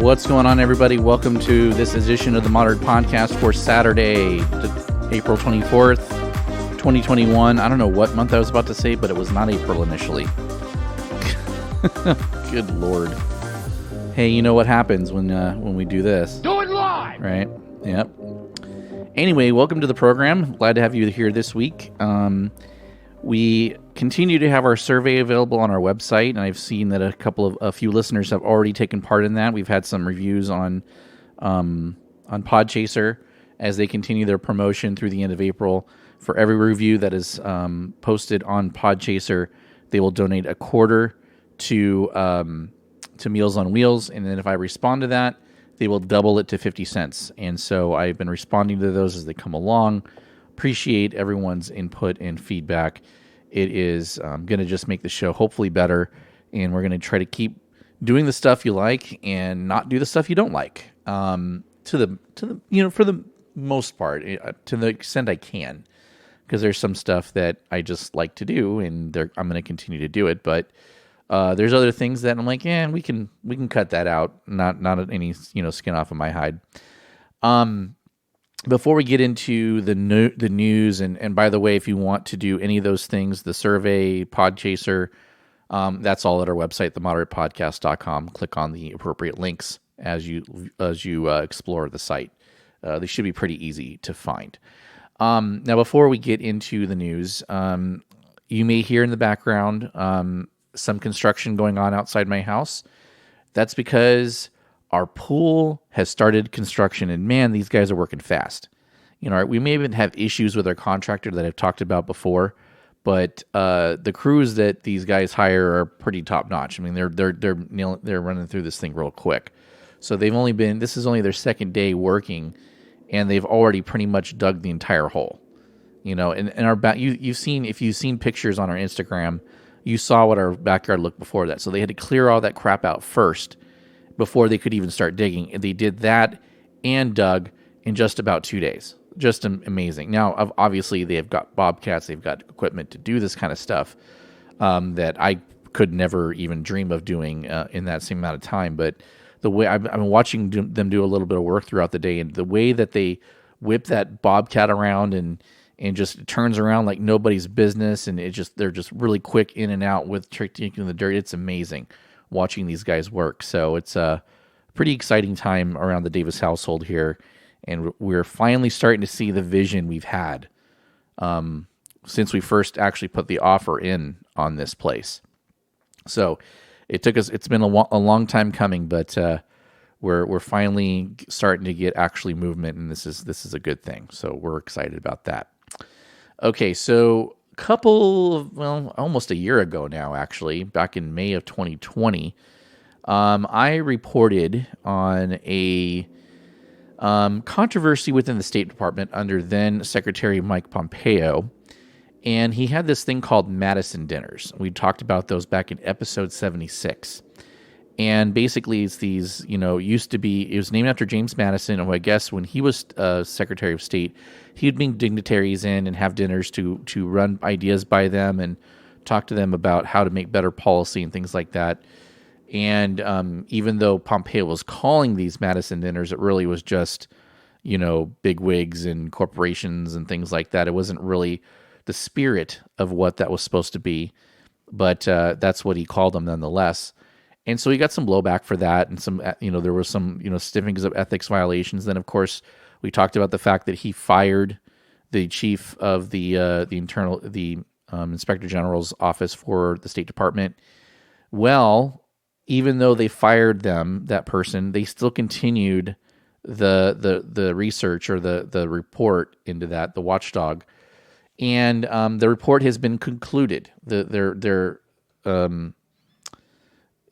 What's going on, everybody? Welcome to this edition of the Moderate Podcast for Saturday, April 24th, 2021. I don't know what month I was about to say, but it was not April initially. Good Lord. Hey, you know what happens when we do this? Do it live! Right? Yep. Anyway, welcome to the program. Glad to have you here this week. We continue to have our survey available on our website, and I've seen that a few listeners have already taken part in that. We've had some reviews on Podchaser as they continue their promotion through the end of April. For every review that is posted on Podchaser, they will donate a quarter to Meals on Wheels, and then if I respond to that, they will double it to 50 cents. And so I've been responding to those as they come along. Appreciate everyone's input and feedback. It is going to just make the show hopefully better, and we're going to try to keep doing the stuff you like and not do the stuff you don't like. For the most part, to the extent I can, because there's some stuff that I just like to do, and I'm going to continue to do it. But there's other things that I'm like, we can cut that out. Not any skin off of my hide. Before we get into the news, and by the way, if you want to do any of those things, the survey, Podchaser, that's all at our website, themoderatepodcast.com. Click on the appropriate links as you explore the site. They should be pretty easy to find. Now, before we get into the news, you may hear in the background some construction going on outside my house. That's because our pool has started construction, and man, these guys are working fast. We may even have issues with our contractor that I've talked about before, but the crews that these guys hire are pretty top notch. I mean, they're running through this thing real quick. So this is only their second day working, and they've already pretty much dug the entire hole. And our back, if you've seen pictures on our Instagram, you saw what our backyard looked before that. So they had to clear all that crap out first before they could even start digging. And they did that and dug in just about 2 days. Just amazing. Now, obviously, they've got bobcats. They've got equipment to do this kind of stuff that I could never even dream of doing in that same amount of time. But the way I've been watching them do a little bit of work throughout the day, and the way that they whip that bobcat around and just turns around like nobody's business, and they're just really quick in and out with taking the dirt. It's amazing watching these guys work. So it's a pretty exciting time around the Davis household here, and we're finally starting to see the vision we've had since we first actually put the offer in on this place. So it's been a long time coming, but we're finally starting to get actually movement, and this is a good thing. So we're excited about that. Okay, so almost a year ago now, actually, back in May of 2020, I reported on a controversy within the State Department under then Secretary Mike Pompeo, and he had this thing called Madison dinners. We talked about those back in episode 76. And basically, it's these, it was named after James Madison, who I guess when he was Secretary of State, he would bring dignitaries in and have dinners to run ideas by them and talk to them about how to make better policy and things like that. And even though Pompeo was calling these Madison dinners, it really was just, big wigs and corporations and things like that. It wasn't really the spirit of what that was supposed to be, but that's what he called them nonetheless. And so he got some blowback for that, and some, there was some, stiffings of ethics violations. Then, of course, we talked about the fact that he fired the chief of the Inspector General's office for the State Department. Well, even though they fired that person, they still continued the research or the report into that, the watchdog, and the report has been concluded.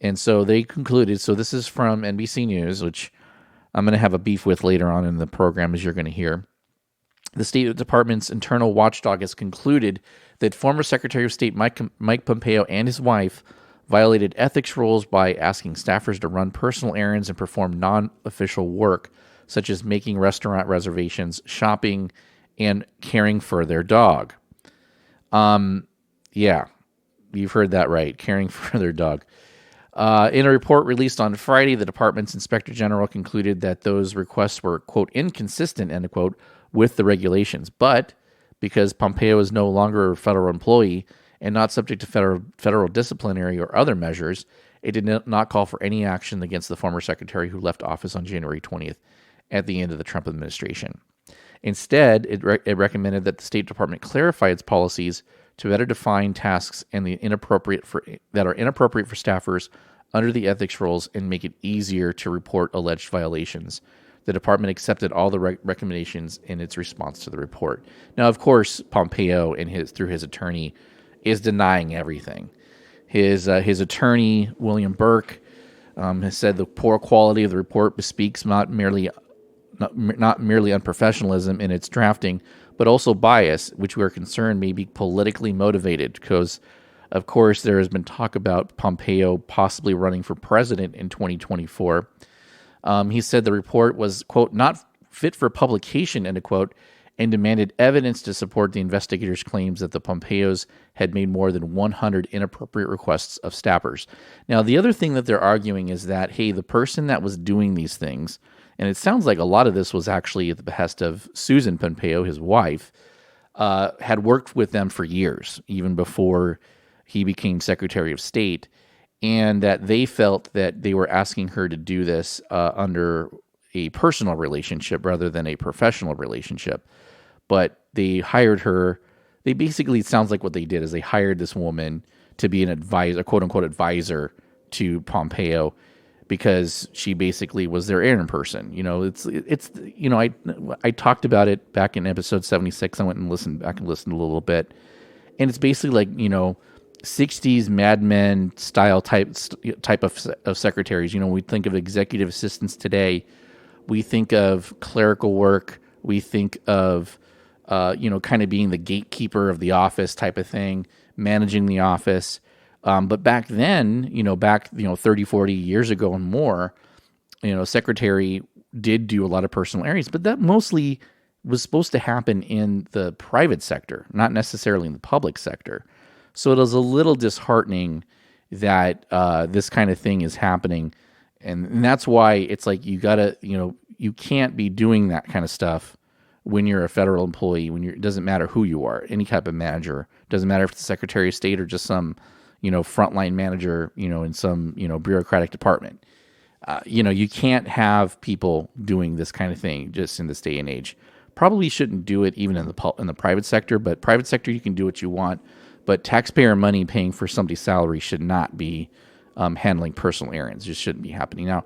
And so they concluded, so this is from NBC News, which I'm going to have a beef with later on in the program, as you're going to hear. The State Department's internal watchdog has concluded that former Secretary of State Mike Pompeo and his wife violated ethics rules by asking staffers to run personal errands and perform non-official work, such as making restaurant reservations, shopping, and caring for their dog. Yeah, you've heard that right, caring for their dog. In a report released on Friday, the department's inspector general concluded that those requests were, quote, inconsistent, end quote, with the regulations. But because Pompeo is no longer a federal employee and not subject to federal disciplinary or other measures, it did not call for any action against the former secretary who left office on January 20th at the end of the Trump administration. Instead, it recommended that the State Department clarify its policies to better define tasks and that are inappropriate for staffers under the ethics rules and make it easier to report alleged violations. The department accepted all the recommendations in its response to the report. Now, of course, Pompeo, through his attorney, is denying everything. His attorney, William Burke, has said the poor quality of the report bespeaks not merely unprofessionalism in its drafting, but also bias, which we are concerned may be politically motivated. Because, of course, there has been talk about Pompeo possibly running for president in 2024. He said the report was, quote, not fit for publication, end quote, and demanded evidence to support the investigators' claims that the Pompeos had made more than 100 inappropriate requests of staffers. Now, the other thing that they're arguing is that, hey, the person that was doing these things, and it sounds like a lot of this was actually at the behest of Susan Pompeo, his wife, had worked with them for years, even before he became Secretary of State, and that they felt that they were asking her to do this under a personal relationship rather than a professional relationship. But they hired her. They basically, it sounds like what they did is they hired this woman to be an advisor, a quote-unquote advisor to Pompeo, because she basically was their errand person. I talked about it back in episode 76. I went and listened a little bit, and it's basically like 60s Mad Men style type of secretaries. We think of executive assistants today. We think of clerical work. We think of kind of being the gatekeeper of the office type of thing, managing the office. But back then, 30, 40 years ago and more, secretary did do a lot of personal areas, but that mostly was supposed to happen in the private sector, not necessarily in the public sector. So it was a little disheartening that this kind of thing is happening. And that's why it's like you can't be doing that kind of stuff when you're a federal employee, it doesn't matter who you are, any type of manager. Doesn't matter if it's the Secretary of State or just some frontline manager, in some, bureaucratic department. You can't have people doing this kind of thing just in this day and age. Probably shouldn't do it even in the private sector, but private sector, you can do what you want. But taxpayer money paying for somebody's salary should not be handling personal errands. It just shouldn't be happening. Now,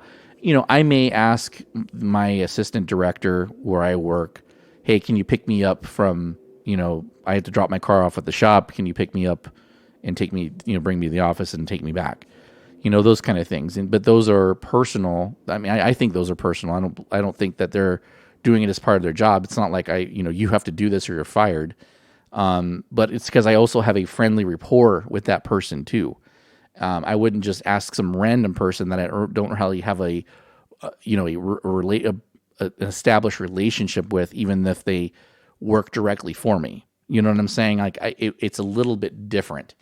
I may ask my assistant director where I work, hey, can you pick me up from, I had to drop my car off at the shop. Can you pick me up and take me, bring me to the office and take me back? Those kind of things. But those are personal. I mean, I think those are personal. I don't think that they're doing it as part of their job. It's not like you have to do this or you're fired. But it's because I also have a friendly rapport with that person too. I wouldn't just ask some random person that I don't really have an established relationship with, even if they work directly for me. You know what I'm saying? Like it's a little bit different.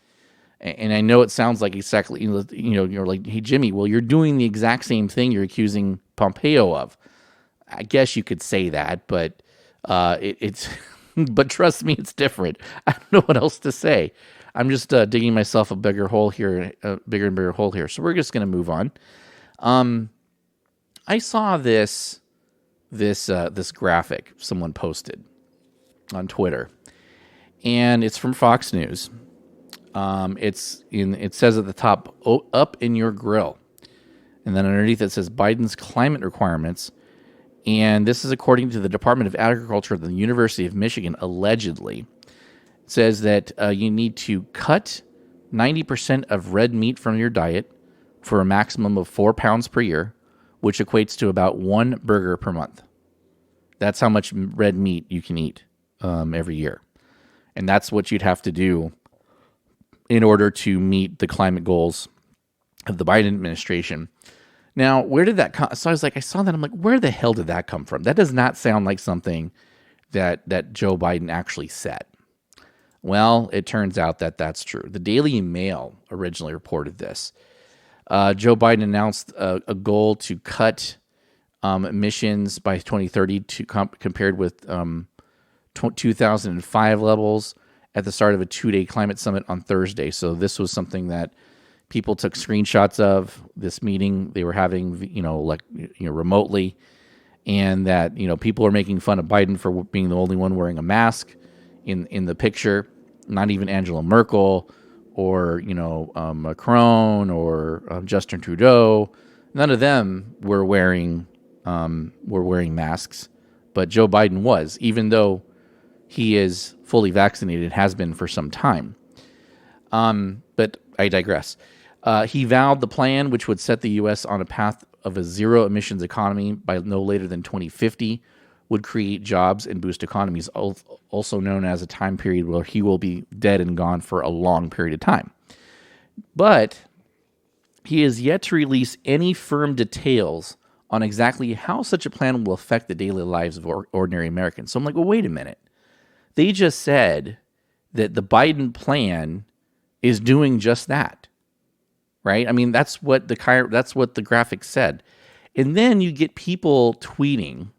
And I know it sounds like exactly, you're like, hey, Jimmy, well, you're doing the exact same thing you're accusing Pompeo of. I guess you could say that, but it's, but trust me, it's different. I don't know what else to say. I'm just digging myself a bigger hole here, a bigger and bigger hole here. So we're just going to move on. I saw this graphic someone posted on Twitter, and it's from Fox News. It says at the top, "Up in your grill," and then underneath it says Biden's climate requirements. And this is according to the Department of Agriculture at the University of Michigan, allegedly. It says that you need to cut 90% of red meat from your diet for a maximum of 4 pounds per year, which equates to about 1 burger per month. That's how much red meat you can eat every year. And that's what you'd have to do in order to meet the climate goals of the Biden administration. Now, where did that come? So I was like, I saw that. I'm like, where the hell did that come from? That does not sound like something that Joe Biden actually said. Well, it turns out that that's true. The Daily Mail originally reported this. Joe Biden announced a goal to cut emissions by 2030 compared with 2005 levels at the start of a 2-day climate summit on Thursday. So this was something that people took screenshots of this meeting they were having, remotely, and that people are making fun of Biden for being the only one wearing a mask in the picture. Not even Angela Merkel or Macron or Justin Trudeau. None of them were wearing masks, but Joe Biden was, even though he is fully vaccinated, has been for some time. But I digress. He vowed the plan, which would set the U.S. on a path of a zero emissions economy by no later than 2050, would create jobs and boost economies, also known as a time period where he will be dead and gone for a long period of time. But he is yet to release any firm details on exactly how such a plan will affect the daily lives of ordinary Americans. So I'm like, well, wait a minute. They just said that the Biden plan is doing just that, right? I mean, that's what the graphic said. And then you get people tweeting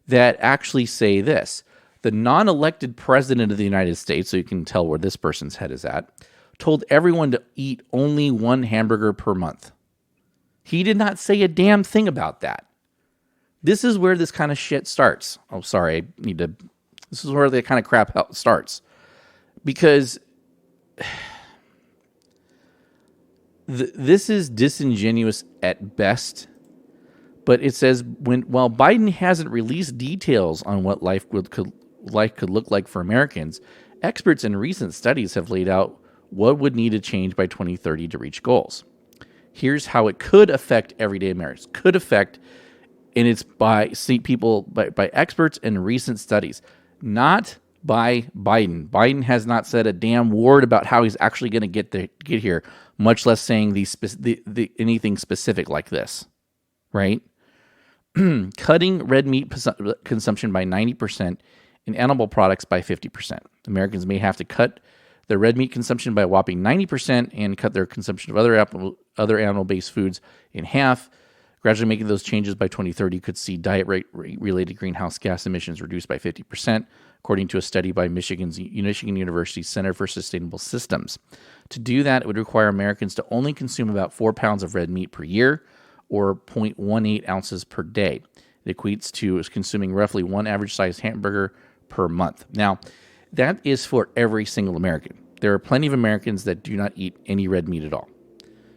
that actually say this: the non-elected president of the United States, so you can tell where this person's head is at, told everyone to eat only one hamburger per month. He did not say a damn thing about that. This is where this kind of shit starts. Oh, sorry, this is where the kind of crap starts. Because this is disingenuous at best. But it says, while Biden hasn't released details on what life could look like for Americans, experts in recent studies have laid out what would need to change by 2030 to reach goals. Here's how it could affect everyday Americans. Could affect, and it's by experts in recent studies, not by Biden. Biden has not said a damn word about how he's actually going to get here, much less saying anything specific like this, right? Cutting red meat consumption by 90% and animal products by 50%. Americans may have to cut their red meat consumption by a whopping 90% and cut their consumption of other animal-based foods in half. Gradually making those changes by 2030 could see diet-related greenhouse gas emissions reduced by 50%, according to a study by Michigan University Center for Sustainable Systems. To do that, it would require Americans to only consume about 4 pounds of red meat per year, or 0.18 ounces per day. It equates to consuming roughly one average-sized hamburger per month. Now, that is for every single American. There are plenty of Americans that do not eat any red meat at all.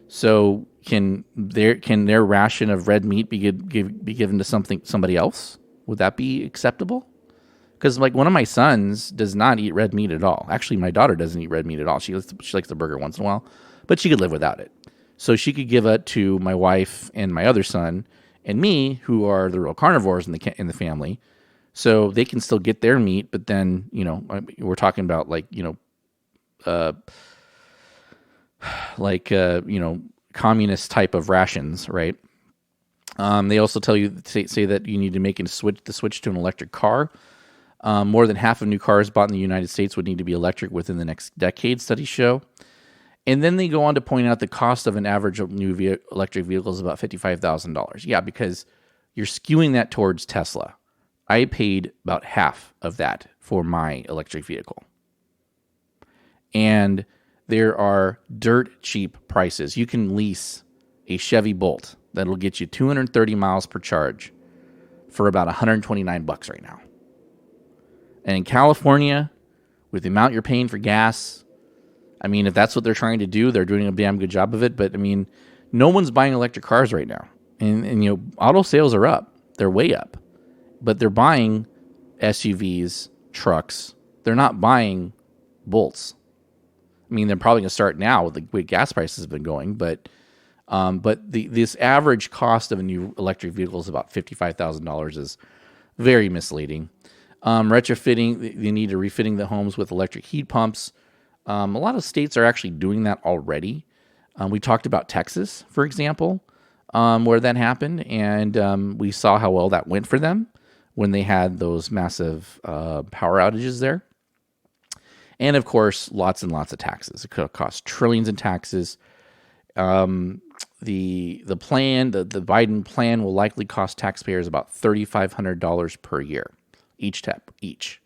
So can their ration of red meat be given to somebody else? Would that be acceptable? Because like one of my sons does not eat red meat at all. Actually, my daughter doesn't eat red meat at all. She likes the burger once in a while, but she could live without it. So she could give it to my wife and my other son and me, who are the real carnivores in the family. So they can still get their meat, but then we're talking about communist type of rations, right? They also say that you need to make the switch to an electric car. More than half of new cars bought in the United States would need to be electric within the next decade, studies show. And then they go on to point out the cost of an average new electric vehicle is about $55,000. Yeah, because you're skewing that towards Tesla. I paid about half of that for my electric vehicle. And there are dirt cheap prices. You can lease a Chevy Bolt that'll get you 230 miles per charge for about $129 right now. And in California, with the amount you're paying for gas, I mean, if that's what they're trying to do, they're doing a damn good job of it. But I mean, no one's buying electric cars right now. And auto sales are up. They're way up. But they're buying SUVs, trucks. They're not buying Bolts. I mean, they're probably going to start now with the way gas prices have been going. But this average cost of a new electric vehicle is about $55,000 is very misleading. Retrofitting, they need to refitting the homes with electric heat pumps. A lot of states are actually doing that already. We talked about Texas, for example, where that happened, and we saw how well that went for them when they had those massive power outages there. And, of course, lots and lots of taxes. It could cost trillions in taxes. the Biden plan will likely cost taxpayers about $3,500 per year each.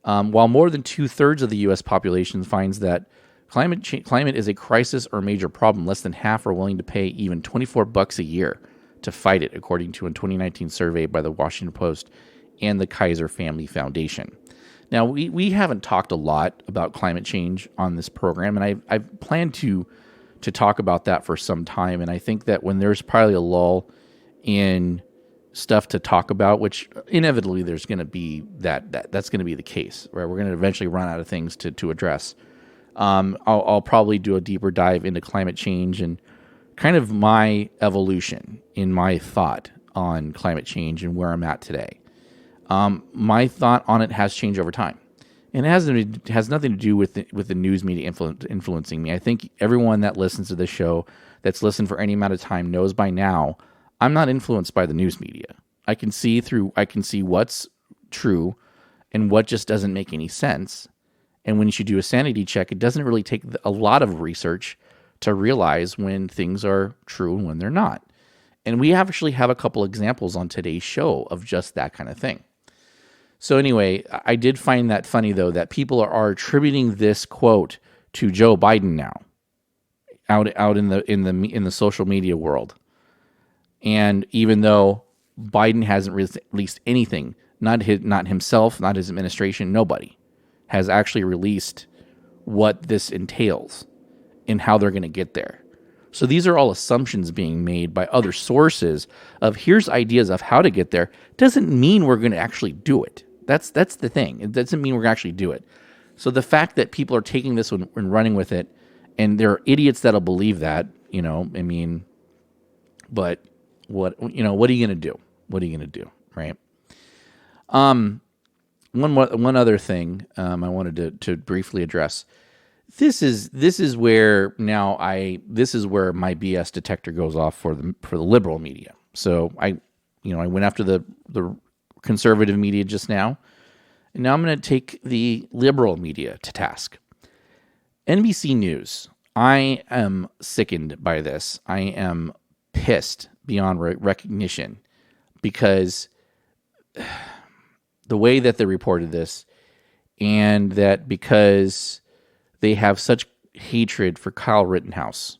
While more than 2/3 of the U.S. population finds that climate is a crisis or major problem, less than half are willing to pay even $24 a year to fight it, according to a 2019 survey by the Washington Post and the Kaiser Family Foundation. Now, we haven't talked a lot about climate change on this program, and I've planned to talk about that for some time. And I think that when there's probably a lull in stuff to talk about, which inevitably there's going to be that's going to be the case, right? We're going to eventually run out of things to address. I'll probably do a deeper dive into climate change and kind of my evolution in my thought on climate change and where I'm at today. My thought on it has changed over time, and it has nothing to do with the news media influencing me. I think everyone that listens to this show, that's listened for any amount of time, knows by now I'm not influenced by the news media. I can see what's true and what just doesn't make any sense. And when you should do a sanity check, it doesn't really take a lot of research to realize when things are true and when they're not. And we actually have a couple examples on today's show of just that kind of thing. So anyway, I did find that funny, though, that people are attributing this quote to Joe Biden now, out in the social media world. And even though Biden hasn't released anything, not himself, not his administration, nobody has actually released what this entails and how they're going to get there. So these are all assumptions being made by other sources of here's ideas of how to get there. Doesn't mean we're going to actually do it. That's the thing. It doesn't mean we're going to actually do it. So the fact that people are taking this and running with it, and there are idiots that'll believe that, but what are you going to do? What are you going to do, right? One other thing I wanted to briefly address. This is where my BS detector goes off for the liberal media. So I went after the conservative media just now, and now I'm going to take the liberal media to task. NBC News. I am sickened by this. I am pissed beyond recognition because the way that they reported this, and that because they have such hatred for Kyle Rittenhouse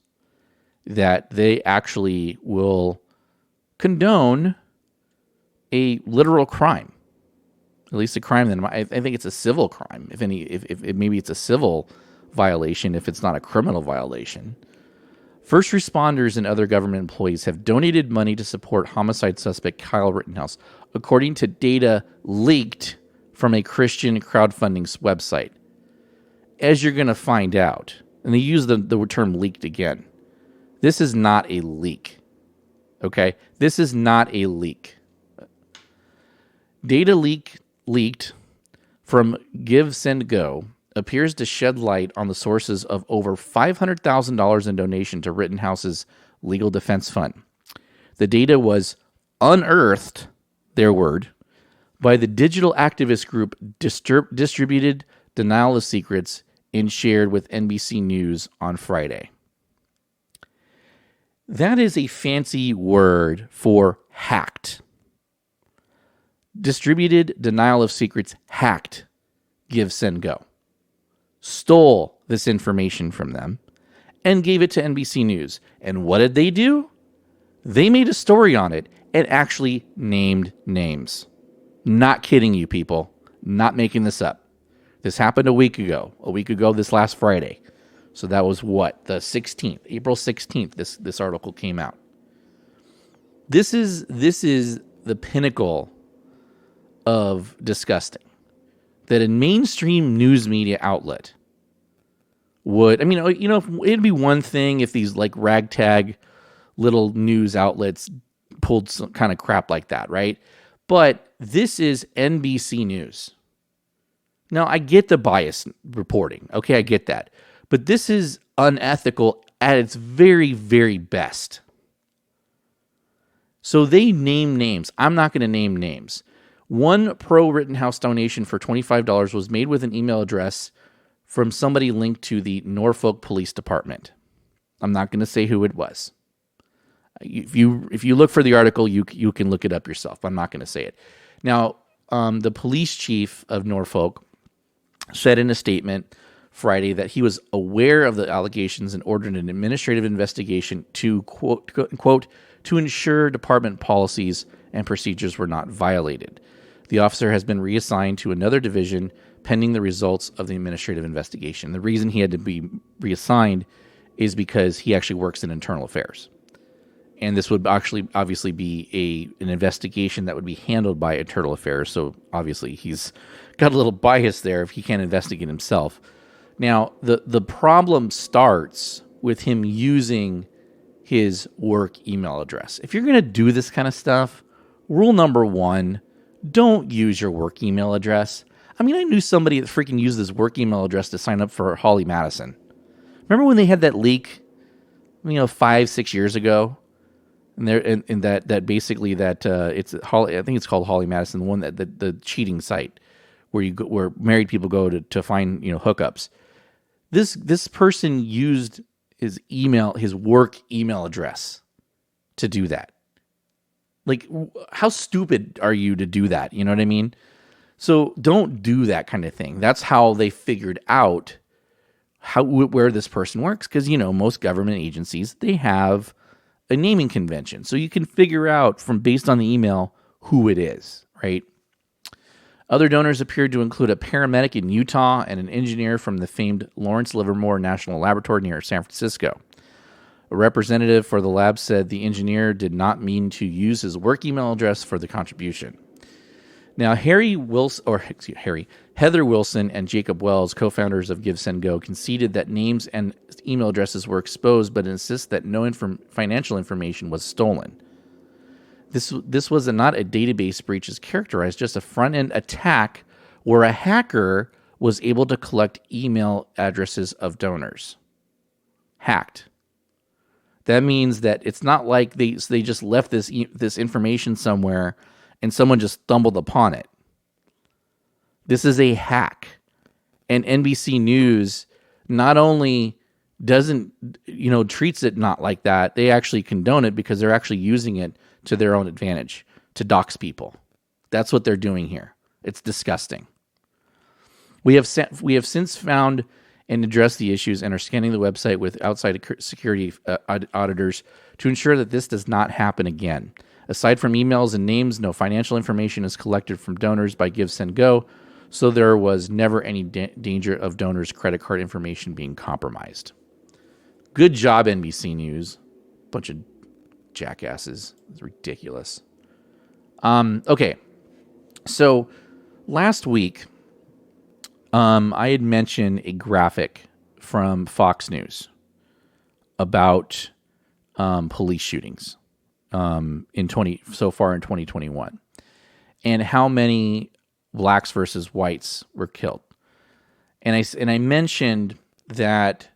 that they actually will condone a literal crime, at least a crime that I think it's a civil crime. If maybe it's a civil violation, if it's not a criminal violation. First responders and other government employees have donated money to support homicide suspect Kyle Rittenhouse, according to data leaked from a Christian crowdfunding website. As you're going to find out, and they use the term leaked again, this is not a leak. Okay? This is not a leak. Data leaked from Give, Send, Go appears to shed light on the sources of over $500,000 in donation to Rittenhouse's legal defense fund. The data was unearthed, their word, by the digital activist group Distributed Denial of Secrets and shared with NBC News on Friday. That is a fancy word for hacked. Distributed Denial of Secrets hacked Give, Send, Go. Stole this information from them and gave it to NBC News. And what did they do? They made a story on it and actually named names. Not kidding you, people. Not making this up. This happened a week ago this last Friday. So that was what? The 16th, April 16th, this article came out. This is the pinnacle of disgusting. That a mainstream news media outlet would, it'd be one thing if these like ragtag little news outlets pulled some kind of crap like that, right? But this is NBC News. Now, I get the bias reporting. Okay, I get that. But this is unethical at its very, very best. So they name names. I'm not going to name names. One pro-Rittenhouse donation for $25 was made with an email address from somebody linked to the Norfolk Police Department. I'm not going to say who it was. If you look for the article, you can look it up yourself. I'm not going to say it. Now, the police chief of Norfolk said in a statement Friday that he was aware of the allegations and ordered an administrative investigation to quote to ensure department policies and procedures were not violated. The officer has been reassigned to another division pending the results of the administrative investigation. The reason he had to be reassigned is because he actually works in internal affairs. And this would actually obviously be an investigation that would be handled by internal affairs. So obviously he's got a little bias there if he can't investigate himself. Now, the problem starts with him using his work email address. If you're going to do this kind of stuff, rule number one, don't use your work email address. I mean, I knew somebody that freaking used his work email address to sign up for Holly Madison. Remember when they had that leak, 5-6 years ago? And there, and that basically it's Holly. I think it's called Holly Madison, the one that the cheating site where married people go to find hookups. This person used his work email address to do that. Like, how stupid are you to do that? You know what I mean? So don't do that kind of thing. That's how they figured out where this person works, because most government agencies, they have a naming convention, so you can figure out based on the email who it is, right? Other donors appeared to include a paramedic in Utah and an engineer from the famed Lawrence Livermore National Laboratory near San Francisco. A representative for the lab said the engineer did not mean to use his work email address for the contribution. Now, Heather Wilson and Jacob Wells, co-founders of GiveSendGo, conceded that names and email addresses were exposed, but insist that no financial information was stolen. This was not a database breach as characterized, just a front-end attack where a hacker was able to collect email addresses of donors. Hacked. That means that it's not like they just left this information somewhere and someone just stumbled upon it. This is a hack. And NBC News not only doesn't, treats it not like that, they actually condone it because they're actually using it to their own advantage, to dox people. That's what they're doing here. It's disgusting. We have since found and addressed the issues and are scanning the website with outside security auditors to ensure that this does not happen again. Aside from emails and names, no financial information is collected from donors by GiveSendGo, so there was never any danger of donors' credit card information being compromised. Good job, NBC News. Bunch of jackasses. It's ridiculous. Okay. So last week, I had mentioned a graphic from Fox News about police shootings so far in 2021, and how many blacks versus whites were killed. And I mentioned that,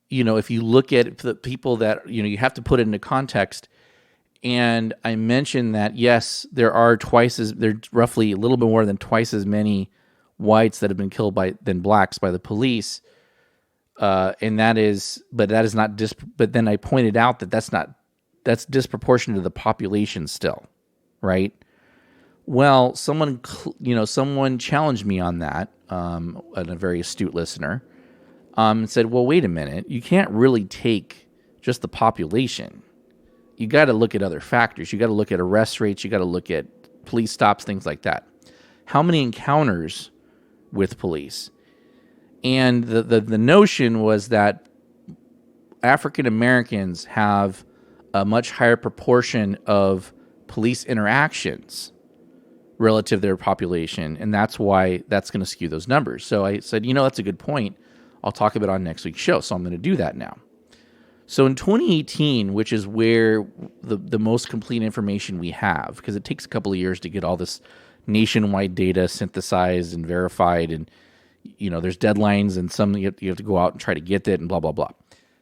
if you look at the people that, you have to put it into context. And I mentioned that, yes, there's roughly a little bit more than twice as many whites that have been killed than blacks by the police. But then I pointed out that that's disproportionate to the population still, right? Well, someone challenged me on that, a very astute listener, and said, well, wait a minute, you can't really take just the population. You got to look at other factors. You got to look at arrest rates. You got to look at police stops, things like that. How many encounters with police? And the notion was that African Americans have a much higher proportion of police interactions relative to their population, and that's why that's going to skew those numbers. So I said, that's a good point. I'll talk about it on next week's show, so I'm going to do that now. So in 2018, which is where the most complete information we have, because it takes a couple of years to get all this nationwide data synthesized and verified, and there's deadlines, and some you have to go out and try to get it, and blah blah blah.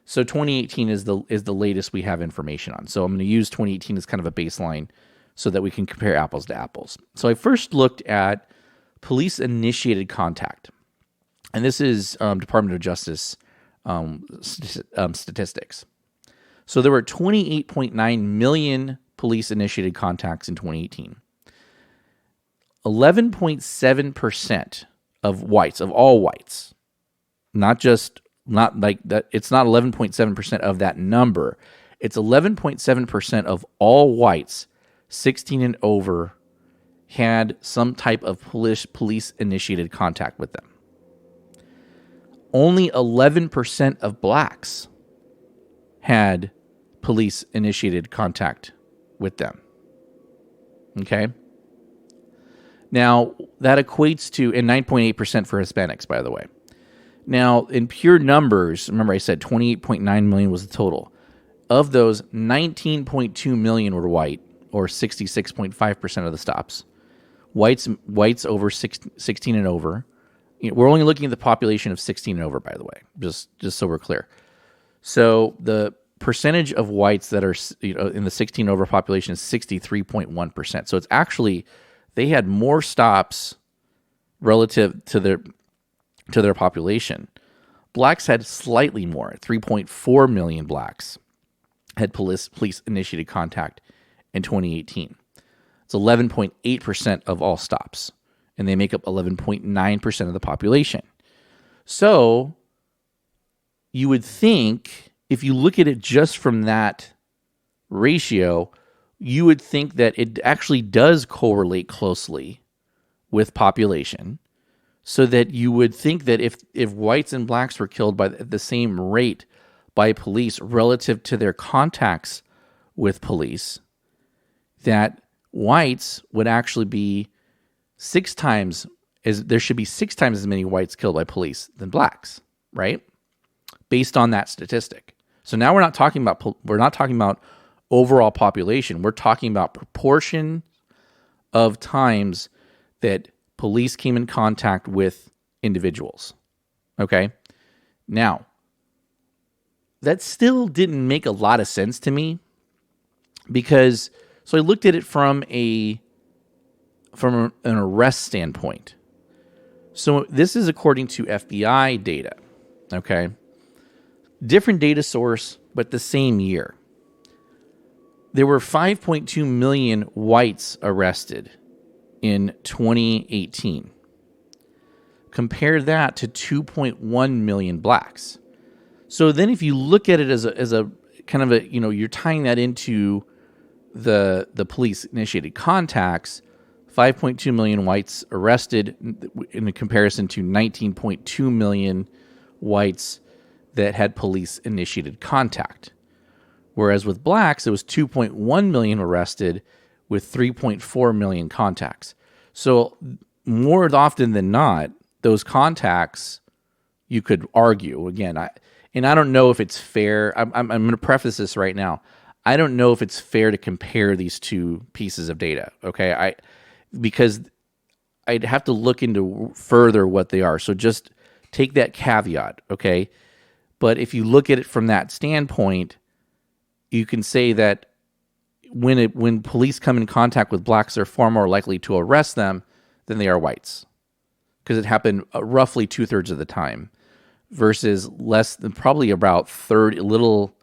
So 2018 is the latest we have information on. So I'm going to use 2018 as kind of a baseline so that we can compare apples to apples. So I first looked at police-initiated contact, and this is Department of Justice statistics. So there were 28.9 million police-initiated contacts in 2018. 11.7% of whites, of all whites, not like that. It's not 11.7% of that number. It's 11.7% of all whites 16 and over had some type of police-initiated contact with them. Only 11% of blacks had police-initiated contact with them. Okay? Now, that equates to, and 9.8% for Hispanics, by the way. Now, in pure numbers, remember I said 28.9 million was the total. Of those, 19.2 million were white, or 66.5% of the stops. Whites over 16 and over. We're only looking at the population of 16 and over, by the way, just so we're clear. So the percentage of whites that are in the 16 over population is 63.1%. So it's actually, they had more stops relative to their population. Blacks had slightly more. 3.4 million blacks had police-initiated contact in 2018. It's 11.8% of all stops, and they make up 11.9% of the population. So you would think, if you look at it just from that ratio, you would think that it actually does correlate closely with population, so that you would think that if whites and blacks were killed at the same rate by police relative to their contacts with police, that whites would actually be there should be 6 times as many whites killed by police than blacks, right? Based on that statistic. So now we're not talking about overall population. We're talking about proportion of times that police came in contact with individuals. Okay? Now, that still didn't make a lot of sense to me, because so I looked at it from an arrest standpoint. So this is according to FBI data. Okay? Different data source, but the same year. There were 5.2 million whites arrested in 2018. Compare that to 2.1 million blacks. So then if you look at it as a kind of a, you're tying that into the police initiated contacts, 5.2 million whites arrested in comparison to 19.2 million whites that had police initiated contact. Whereas with blacks, it was 2.1 million arrested with 3.4 million contacts. So more often than not, those contacts, you could argue, again, I don't know if it's fair. I'm going to preface this right now. I don't know if it's fair to compare these two pieces of data, okay? Because I'd have to look into further what they are. So just take that caveat, okay? But if you look at it from that standpoint, you can say that when police come in contact with blacks, they're far more likely to arrest them than they are whites, because it happened roughly 2/3 of the time, versus less than probably about 30%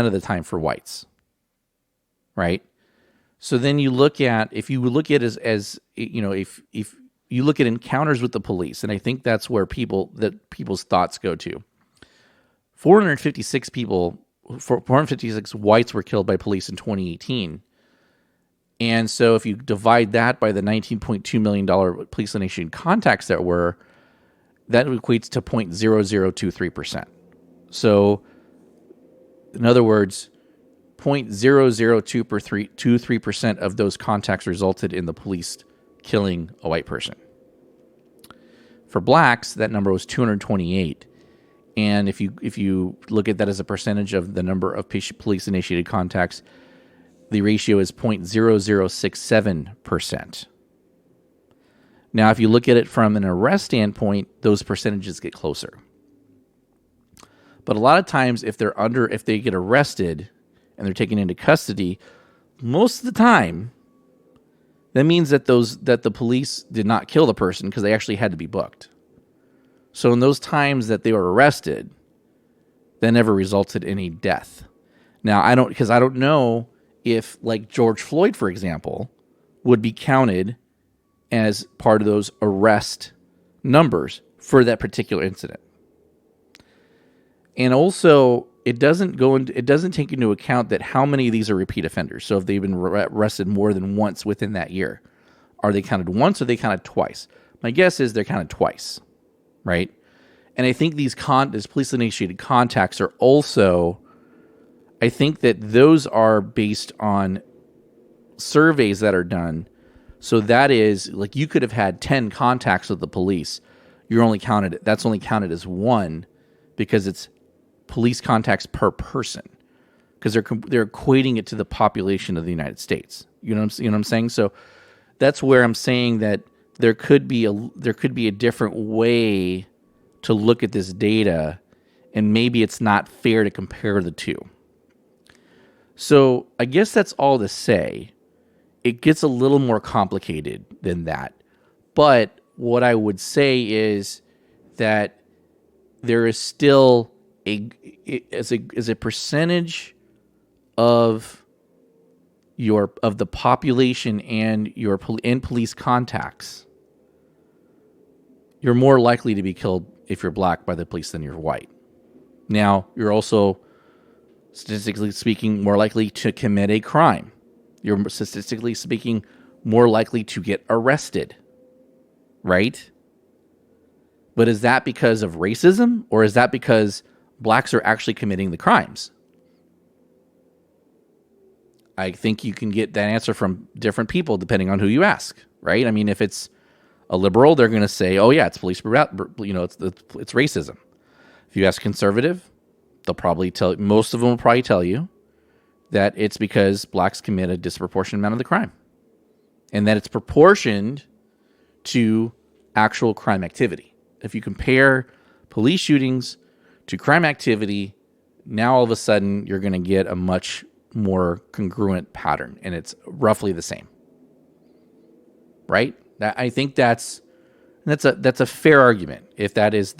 of the time for whites, right? So then you look at, if you look at it as if you look at encounters with the police, and I think that's where people's thoughts go to. 456 whites were killed by police in 2018. And so if you divide that by the $19.2 million police initiated contacts that equates to 0.0023%. So in other words, 0.00223% of those contacts resulted in the police killing a white person. For blacks, that number was 228. And if you look at that as a percentage of the number of police-initiated contacts, the ratio is 0.0067%. Now, if you look at it from an arrest standpoint, those percentages get closer. But a lot of times, if they get arrested and they're taken into custody, most of the time, that means that the police did not kill the person because they actually had to be booked. So in those times that they were arrested, that never resulted in a death. Now, I don't know if, like George Floyd, for example, would be counted as part of those arrest numbers for that particular incident. And also, it doesn't take into account that how many of these are repeat offenders. So if they've been arrested more than once within that year, are they counted once or are they counted twice? My guess is they're counted twice, right? And I think these police-initiated contacts are also, I think that those are based on surveys that are done. So that is, like, you could have had 10 contacts with the police. That's only counted as one because it's police contacts per person, because they're equating it to the population of the United States. You know what I'm saying? So that's where I'm saying that there could be a different way to look at this data, and maybe it's not fair to compare the two. So I guess that's all to say. It gets a little more complicated than that. But what I would say is that there is still as a percentage of the population and your police contacts, you're more likely to be killed if you're black by the police than you're white. Now, you're also, statistically speaking, more likely to commit a crime. You're, statistically speaking, more likely to get arrested, right? But is that because of racism, or is that because blacks are actually committing the crimes? I think you can get that answer from different people depending on who you ask, right? I mean, if it's a liberal, they're going to say, "Oh yeah, it's police, it's racism." If you ask conservative, most of them will probably tell you that it's because blacks commit a disproportionate amount of the crime, and that it's proportioned to actual crime activity. If you compare police shootings to crime activity, now all of a sudden you're going to get a much more congruent pattern, and it's roughly the same, right? I think that's a fair argument if that is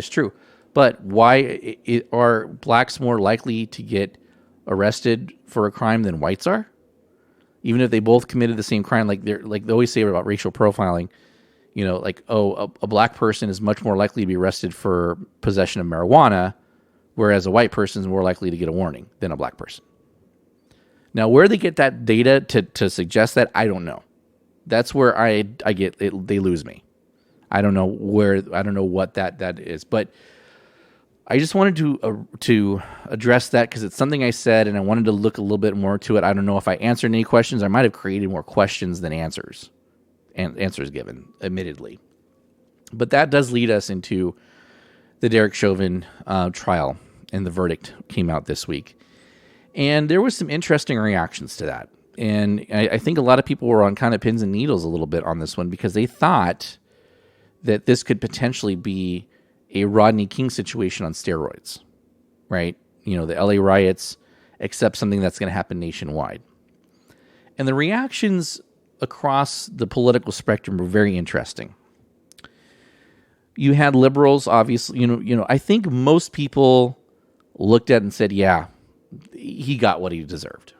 true. But why are blacks more likely to get arrested for a crime than whites are, even if they both committed the same crime? Like they always say about racial profiling, a black person is much more likely to be arrested for possession of marijuana, whereas a white person is more likely to get a warning than a black person. Now, where they get that data to suggest that, I don't know. That's where I get it. They lose me. I don't know what that is, but I just wanted to address that because it's something I said, and I wanted to look a little bit more to it. I don't know if I answered any questions. I might have created more questions than answers, and answers given, admittedly. But that does lead us into the Derek Chauvin trial, and the verdict came out this week. And there was some interesting reactions to that. And I think a lot of people were on kind of pins and needles a little bit on this one because they thought that this could potentially be a Rodney King situation on steroids, right? The LA riots, except something that's going to happen nationwide. And the reactions across the political spectrum were very interesting. You had liberals, obviously, I think most people looked at it and said, yeah, he got what he deserved.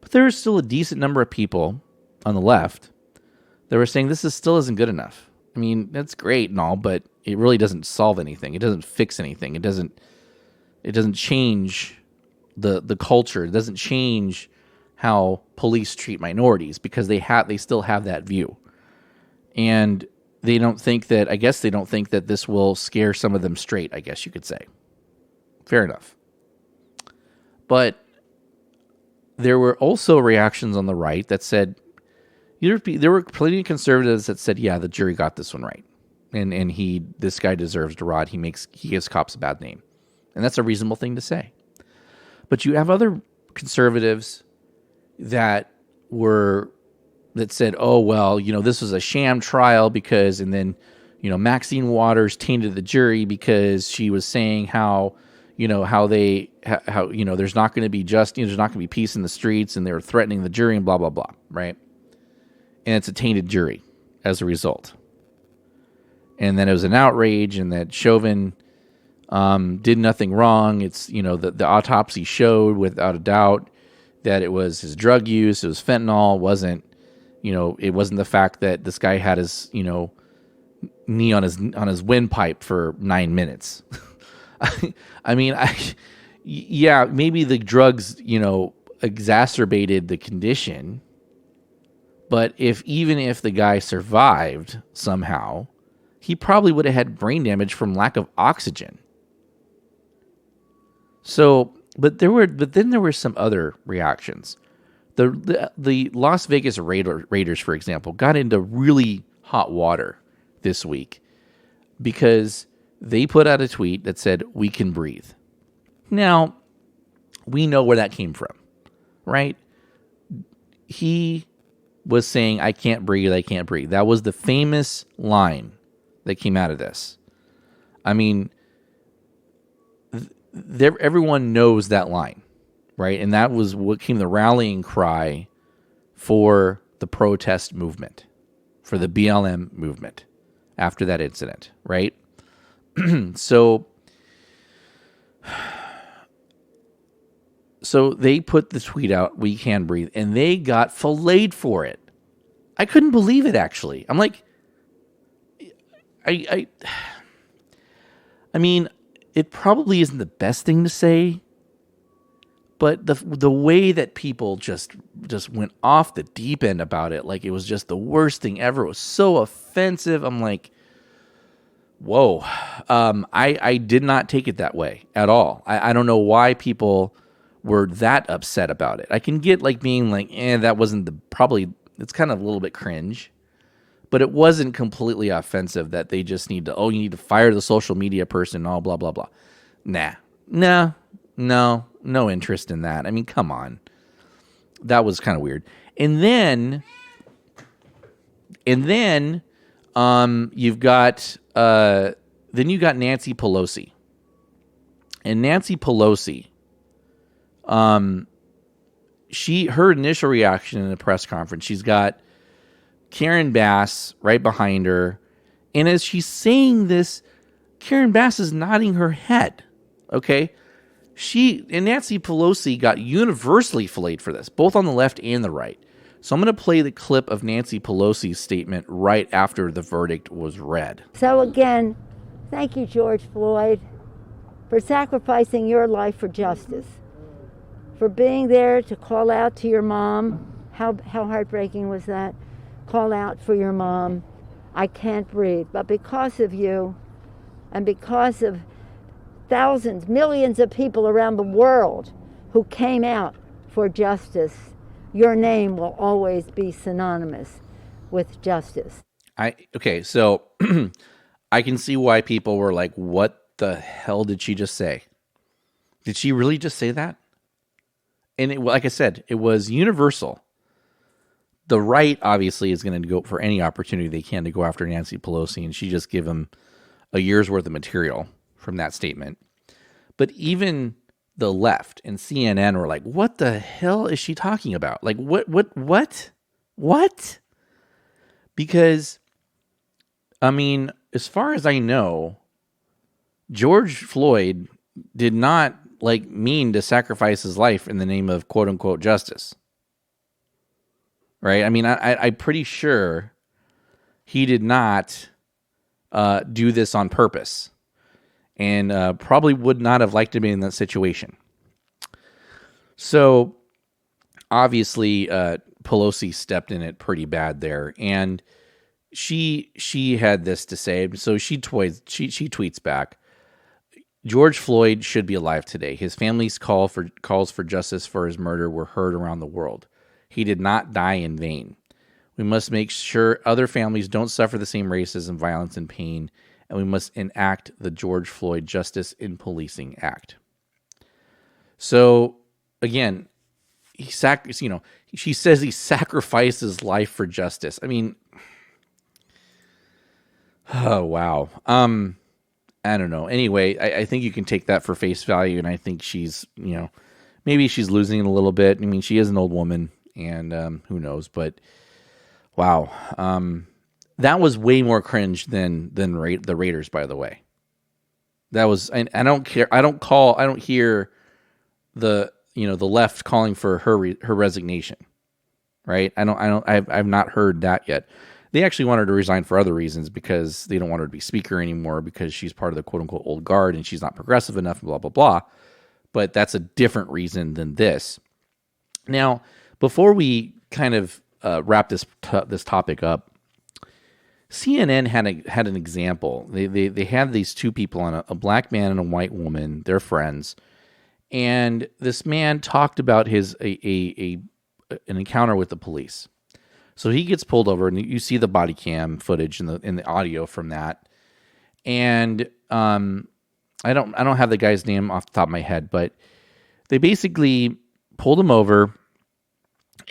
But there was still a decent number of people on the left that were saying this still isn't good enough. I mean, that's great and all, but it really doesn't solve anything. It doesn't fix anything. It doesn't change the culture. It doesn't change how police treat minorities because they still have that view. And they don't think that this will scare some of them straight, I guess you could say. Fair enough. But there were also reactions on the right that said, there were plenty of conservatives that said, yeah, the jury got this one right. And this guy deserves to rot. He gives cops a bad name. And that's a reasonable thing to say. But you have other conservatives that said, oh, well, this was a sham trial because, and then, Maxine Waters tainted the jury because she was saying how there's not going to be there's not going to be peace in the streets, and they were threatening the jury and blah, blah, blah, right? And it's a tainted jury as a result. And then it was an outrage, and that Chauvin did nothing wrong. It's, the autopsy showed without a doubt that it was his drug use. It was fentanyl. It wasn't the fact that this guy had his, knee on his windpipe for 9 minutes. I mean, yeah, maybe the drugs, exacerbated the condition. But even if the guy survived somehow, he probably would have had brain damage from lack of oxygen. So, but then there were some other reactions. The Las Vegas Raiders, for example, got into really hot water this week because they put out a tweet that said, "We can breathe." Now, we know where that came from, right? He was saying, "I can't breathe, I can't breathe." That was the famous line that came out of this. I mean, everyone knows that line, right? And that was what became the rallying cry for the protest movement, for the BLM movement after that incident, right? So they put the tweet out, "We can breathe," and they got filleted for it. I couldn't believe it, actually. I'm like, I mean, it probably isn't the best thing to say, but the way that people just went off the deep end about it, like it was just the worst thing ever. It was so offensive. I'm like, whoa. I did not take it that way at all. I don't know why people were that upset about it. I can get like being like, that wasn't it's kind of a little bit cringe, but it wasn't completely offensive that they just need to, you need to fire the social media person, all blah, blah, blah. No interest in that. I mean, come on. That was kind of weird. And then you've got, you got Nancy Pelosi. And Nancy Pelosi, her initial reaction in the press conference, she's got Karen Bass right behind her. And as she's saying this, Karen Bass is nodding her head. Okay. And Nancy Pelosi got universally filleted for this, both on the left and the right. So I'm going to play the clip of Nancy Pelosi's statement right after the verdict was read. So again, thank you, George Floyd, for sacrificing your life for justice, for being there to call out to your mom. How heartbreaking was that? Call out for your mom. I can't breathe. But because of you, and because of thousands, millions of people around the world who came out for justice, your name will always be synonymous with justice. So I can see why people were like, what the hell did she just say? Did she really just say that? And like I said, it was universal. The right obviously is going to go for any opportunity they can to go after Nancy Pelosi, and she just gave them a year's worth of material from that statement. But even the left and CNN were like, what the hell is she talking about? Like, what? Because, I mean, as far as I know, George Floyd did not mean to sacrifice his life in the name of quote unquote justice. Right? I mean, I'm pretty sure he did not do this on purpose, and probably would not have liked to be in that situation. So obviously, Pelosi stepped in it pretty bad there, and she had this to say. So she tweets back: George Floyd should be alive today. His family's calls for justice for his murder were heard around the world. He did not die in vain. We must make sure other families don't suffer the same racism, violence, and pain, and we must enact the George Floyd Justice in Policing Act. So, again, she says he sacrificed his life for justice. I mean, oh, wow. I don't know. Anyway, I think you can take that for face value, and I think she's, maybe she's losing it a little bit. I mean, she is an old woman, and who knows, but wow. That was way more cringe than the Raiders, by the way. That was, and I don't care. I don't hear the left calling for her resignation, right? I've not heard that yet. They actually want her to resign for other reasons because they don't want her to be speaker anymore because she's part of the quote unquote old guard and she's not progressive enough, blah, blah, blah. But that's a different reason than this. Now, before we kind of wrap this topic up, CNN had an example. They had these two people on a black man and a white woman. They're friends, and this man talked about his an encounter with the police. So he gets pulled over, and you see the body cam footage and the audio from that. And I don't have the guy's name off the top of my head, but they basically pulled him over,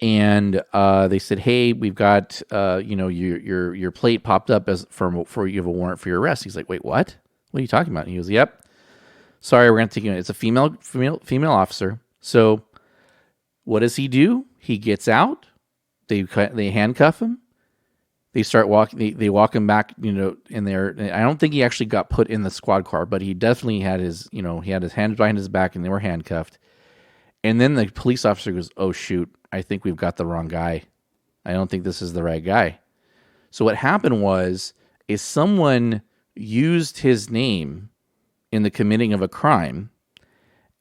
and they said, "Hey, we've got your plate popped up as for you have a warrant for your arrest." He's like, "Wait, what? What are you talking about?" And he goes, "Yep. Sorry, we're going to take you. It's a female officer." So what does he do? He gets out. They handcuff him. They start walking. They walk him back. In there. I don't think he actually got put in the squad car, but he definitely had his. He had his hands behind his back, and they were handcuffed. And then the police officer goes, "Oh shoot! I think we've got the wrong guy. I don't think this is the right guy." So what happened is someone used his name in the committing of a crime,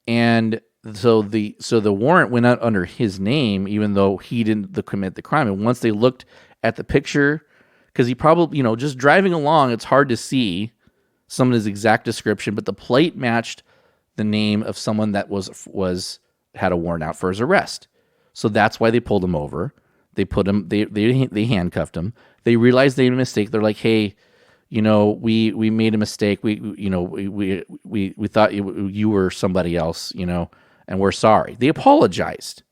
and so the warrant went out under his name, even though he didn't commit the crime. And once they looked at the picture, because he probably, just driving along, it's hard to see some of his exact description, but the plate matched the name of someone that had a warrant out for his arrest. So that's why they pulled him over. They put him, they handcuffed him. They realized they made a mistake. They're like, "Hey, we made a mistake. We thought you were somebody else, and we're sorry." They apologized,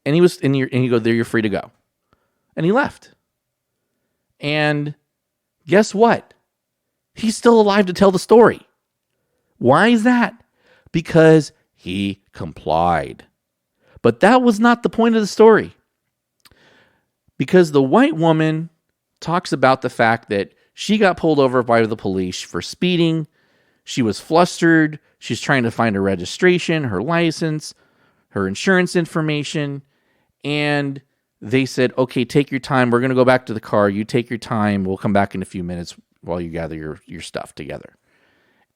and he goes, "There, you're free to go," and he left. And guess what? He's still alive to tell the story. Why is that? Because he complied. But that was not the point of the story. Because the white woman talks about the fact that she got pulled over by the police for speeding. She was flustered. She's trying to find her registration, her license, her insurance information. And they said, "Okay, take your time. We're going to go back to the car. You take your time. We'll come back in a few minutes while you gather your stuff together."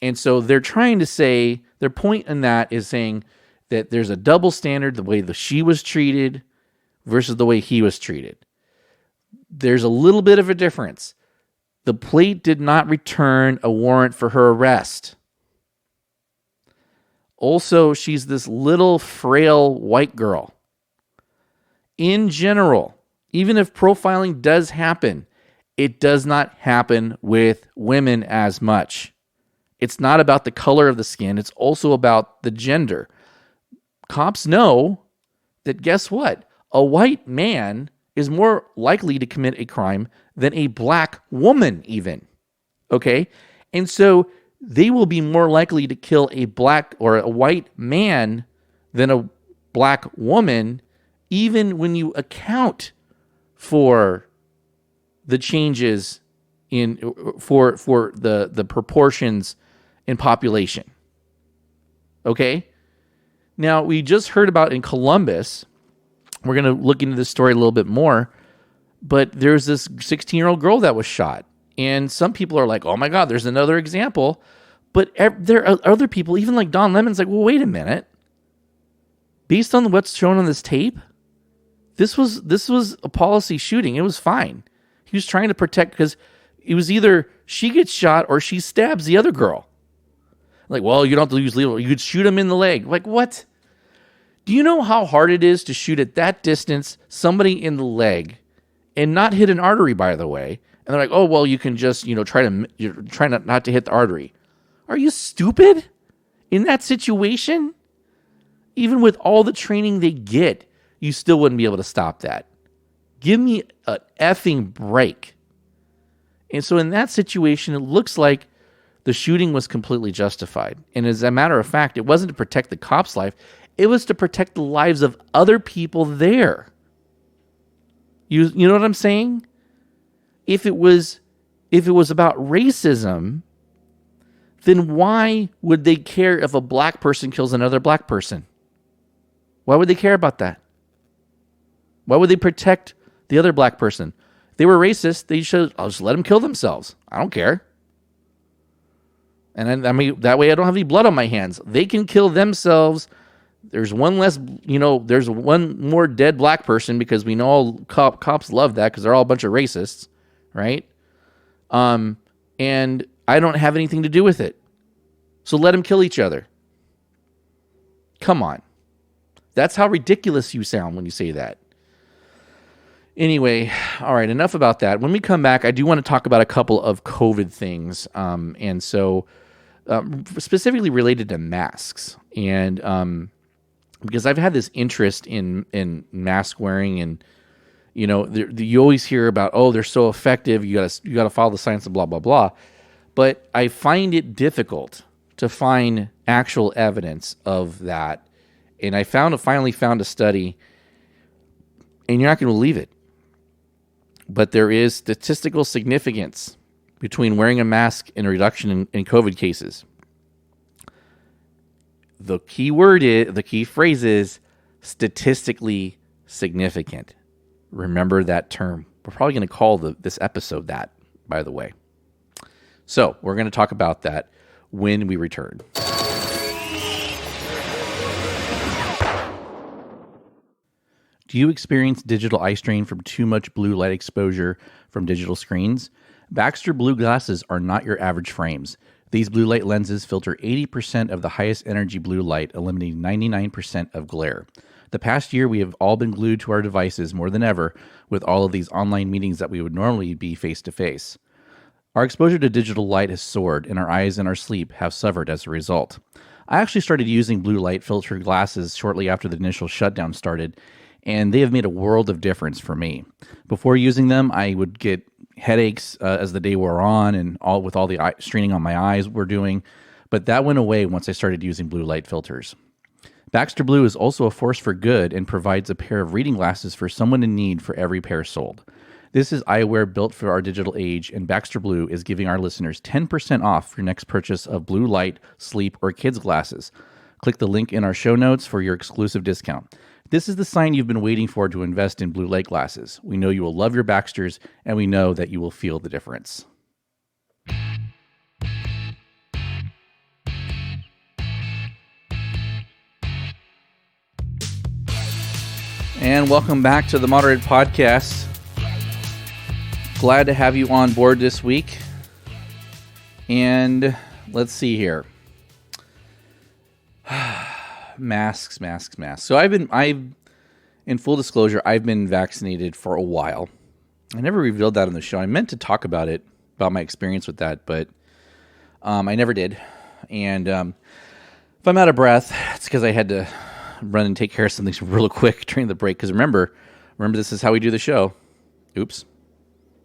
And so they're trying to say, their point in that is saying that there's a double standard, the way she was treated versus the way he was treated. There's a little bit of a difference. The plate did not return a warrant for her arrest. Also, she's this little frail white girl. In general, even if profiling does happen, it does not happen with women as much. It's not about the color of the skin. It's also about the gender. Cops know that, guess what? A white man is more likely to commit a crime than a black woman even. Okay? And so they will be more likely to kill a black or a white man than a black woman, even when you account for the changes for the proportions in population. Okay? Now, we just heard about in Columbus, we're going to look into this story a little bit more, but there's this 16-year-old girl that was shot. And some people are like, "Oh my God, there's another example." But there are other people, even like Don Lemon's like, "Well, wait a minute. Based on what's shown on this tape, this was a policy shooting. It was fine. He was trying to protect, because it was either she gets shot or she stabs the other girl." Like, "Well, you don't have to use lethal. You could shoot him in the leg." Like, what? Do you know how hard it is to shoot at that distance somebody in the leg and not hit an artery, by the way? And they're like, "Oh, well, you can just, try not to hit the artery." Are you stupid? In that situation, even with all the training they get, you still wouldn't be able to stop that. Give me an effing break. And so in that situation, it looks like the shooting was completely justified. And as a matter of fact, it wasn't to protect the cop's life. It was to protect the lives of other people there. You know what I'm saying? If it was about racism, then why would they care if a black person kills another black person? Why would they care about that? Why would they protect the other black person? If they were racist, I'll just let them kill themselves. I don't care. And I mean, that way I don't have any blood on my hands. They can kill themselves. There's one less, there's one more dead black person because we know all cops love that because they're all a bunch of racists, right? And I don't have anything to do with it. So let them kill each other. Come on. That's how ridiculous you sound when you say that. Anyway, all right, enough about that. When we come back, I do want to talk about a couple of COVID things. And so specifically related to masks. And because I've had this interest in mask wearing, and you always hear about, oh, they're so effective, you gotta follow the science and blah blah blah. But I find it difficult to find actual evidence of that. And I finally found a study, and you're not going to believe it, but there is statistical significance between wearing a mask and a reduction in COVID cases. The key phrase is statistically significant. Remember that term. We're probably going to call this episode that, by the way. So we're going to talk about that when we return. Do you experience digital eye strain from too much blue light exposure from digital screens? Baxter Blue glasses are not your average frames. These blue light lenses filter 80% of the highest energy blue light, eliminating 99% of glare. The past year, we have all been glued to our devices more than ever with all of these online meetings that we would normally be face-to-face. Our exposure to digital light has soared, and our eyes and our sleep have suffered as a result. I actually started using blue light filter glasses shortly after the initial shutdown started, and they have made a world of difference for me. Before using them, I would get headaches as the day wore on, and all the straining on my eyes were doing, but that went away once I started using blue light filters. Baxter Blue is also a force for good and provides a pair of reading glasses for someone in need for every pair sold. This is eyewear built for our digital age, and Baxter Blue is giving our listeners 10% off your next purchase of blue light, sleep, or kids glasses. Click the link in our show notes for your exclusive discount. This is the sign you've been waiting for to invest in blue light glasses. We know you will love your Baxters, and we know that you will feel the difference. And welcome back to the Moderate Podcast. Glad to have you on board this week. And let's see here. Masks. So in full disclosure, I've been vaccinated for a while. I never revealed that on the show. I meant to talk about my experience with that, but I never did. And if I'm out of breath, it's because I had to run and take care of something real quick during the break. Because remember, this is how we do the show. Oops.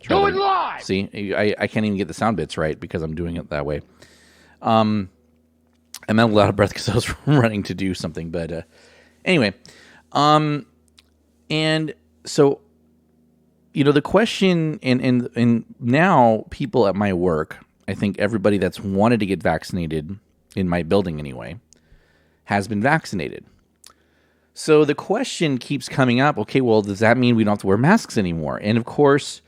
Do it live! See, I can't even get the sound bits right because I'm doing it that way. I'm not a lot of breath because I was running to do something. But anyway, and so, the question, and now people at my work, I think everybody that's wanted to get vaccinated, in my building anyway, has been vaccinated. So the question keeps coming up, okay, well, does that mean we don't have to wear masks anymore? And of course,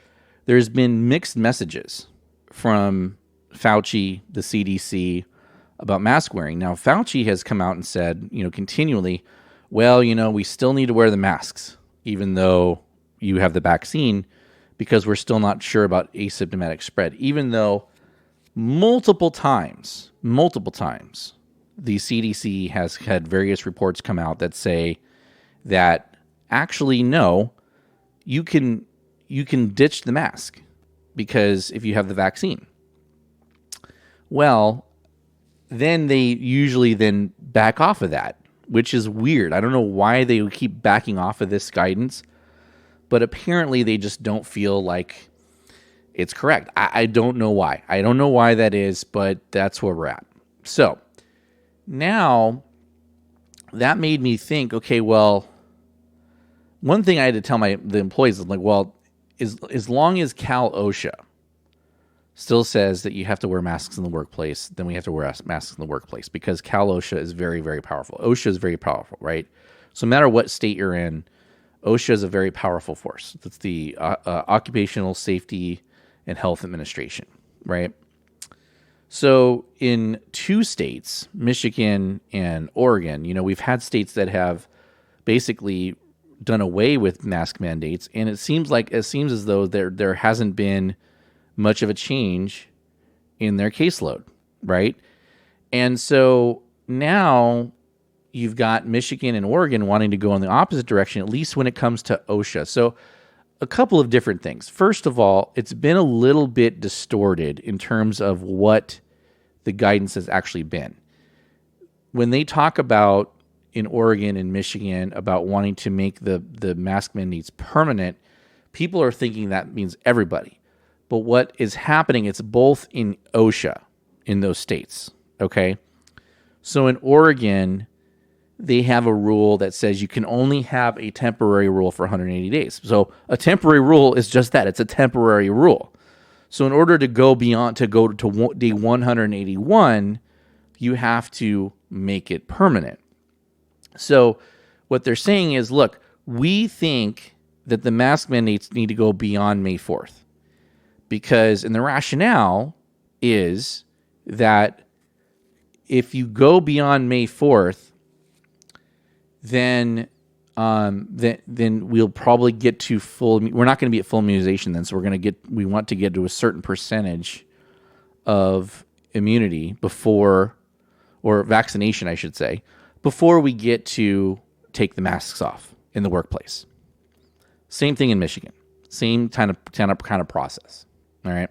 there's been mixed messages from Fauci, the CDC, about mask wearing. Now, Fauci has come out and said, continually, well, we still need to wear the masks, even though you have the vaccine, because we're still not sure about asymptomatic spread, even though multiple times, the CDC has had various reports come out that say that actually, no, you can ditch the mask because if you have the vaccine. Well, then they usually then back off of that, which is weird. I don't know why they would keep backing off of this guidance, but apparently they just don't feel like it's correct. I don't know why. I don't know why that is, but that's where we're at. So now that made me think, okay, well, one thing I had to tell the employees is like, well, as long as Cal OSHA still says that you have to wear masks in the workplace, then we have to wear masks in the workplace because Cal OSHA is very, very powerful. OSHA is very powerful, right? So no matter what state you're in, OSHA is a very powerful force. That's the Occupational Safety and Health Administration, right? So in 2 states, Michigan and Oregon, we've had states that have basically done away with mask mandates, and it seems as though there hasn't been much of a change in their caseload, right? And so now you've got Michigan and Oregon wanting to go in the opposite direction, at least when it comes to OSHA. So a couple of different things. First of all, it's been a little bit distorted in terms of what the guidance has actually been. When they talk about in Oregon and Michigan about wanting to make the mask mandates permanent, people are thinking that means everybody. But what is happening, it's both in OSHA in those states, okay? So in Oregon, they have a rule that says you can only have a temporary rule for 180 days. So a temporary rule is just that. It's a temporary rule. So in order to go beyond, to go to day 181, you have to make it permanent. So what they're saying is, look, we think that the mask mandates need to go beyond May 4th. Because, and the rationale is that if you go beyond May 4th, then we'll probably get to full. We're not going to be at full immunization then, so we want to get to a certain percentage of immunity before, or vaccination, I should say, before we get to take the masks off in the workplace. Same thing in Michigan. Same kind of process. All right.